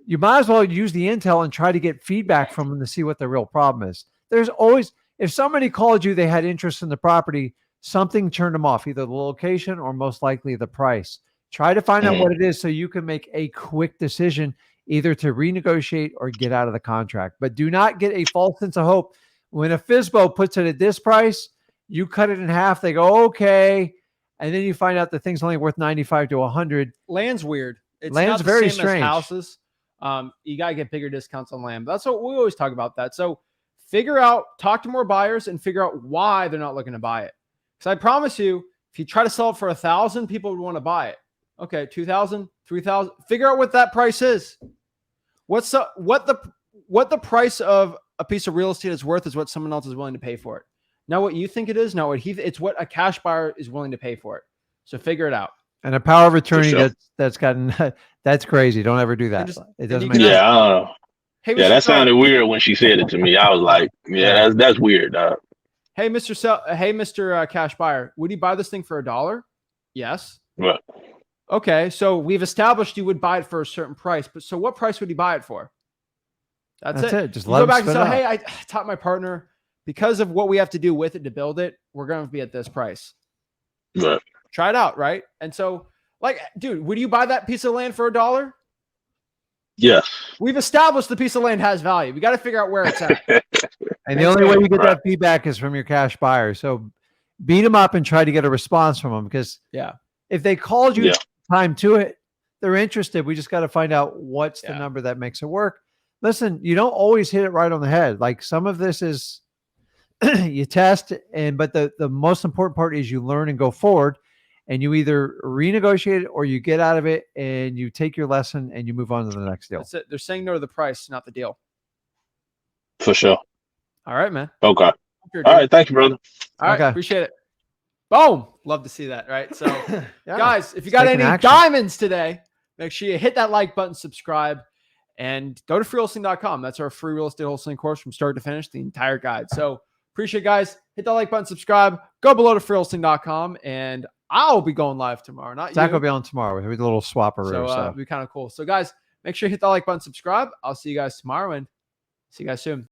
you might as well use the intel and try to get feedback from them to see what the real problem is. There's always, if somebody called you, they had interest in the property, something turned them off, either the location or most likely the price. Try to find out what it is so you can make a quick decision either to renegotiate or get out of the contract. But do not get a false sense of hope. When a FSBO puts it at this price, you cut it in half, they go, okay. And then you find out the thing's only worth 95 to 100. Land's weird. It's Land's not the very same strange. as houses. You got to get bigger discounts on land. That's what we always talk about that. So figure out, talk to more buyers and figure out why they're not looking to buy it. Because I promise you, if you try to sell it for 1,000, people would want to buy it. Okay, 2,000, 3,000. Figure out what that price is. What the price of a piece of real estate is worth is what someone else is willing to pay for it. Not what you think it is. Not what it's what a cash buyer is willing to pay for it. So figure it out. And a power of attorney sure. that's gotten that's crazy. Don't ever do that. It doesn't make sense. Yeah, I don't know. Hey, Yeah, that sounded weird when she said it to me. I was like, yeah, that's weird, dog. Hey, Mr. Cash buyer, would you buy this thing for $1? Yes. What? Okay, so we've established you would buy it for a certain price, but so what price would you buy it for? That's it. Just you let go them back and spit say, it hey, out. I taught my partner because of what we have to do with it to build it, we're going to be at this price. Right. Try it out, right? And so, like, dude, would you buy that piece of land for $1? Yes. We've established the piece of land has value. We got to figure out where it's at. And the only way you get that feedback is from your cash buyer. So beat them up and try to get a response from them, because if they called you time to it, they're interested. We just got to find out what's the number that makes it work. Listen, you don't always hit it right on the head. Like some of this is you test, but the most important part is you learn and go forward, and you either renegotiate it or you get out of it and you take your lesson and you move on to the next deal. That's it. They're saying no to the price, not the deal. For sure. All right, man. Okay. All right. Thank you, brother. All right. Okay. Appreciate it. Boom. Love to see that. Right. So guys, if you got any action. diamonds today, make sure you hit that like button, subscribe, and go to freewholesaling.com. That's our free real estate wholesaling course from start to finish, the entire guide. So appreciate it, guys. Hit that like button, subscribe, go below to freewholesaling.com, and I'll be going live tomorrow. Not Zach you. will be on tomorrow. We have a little swapperoo. So it'll be kind of cool. So guys, make sure you hit that like button, subscribe. I'll see you guys tomorrow and see you guys soon.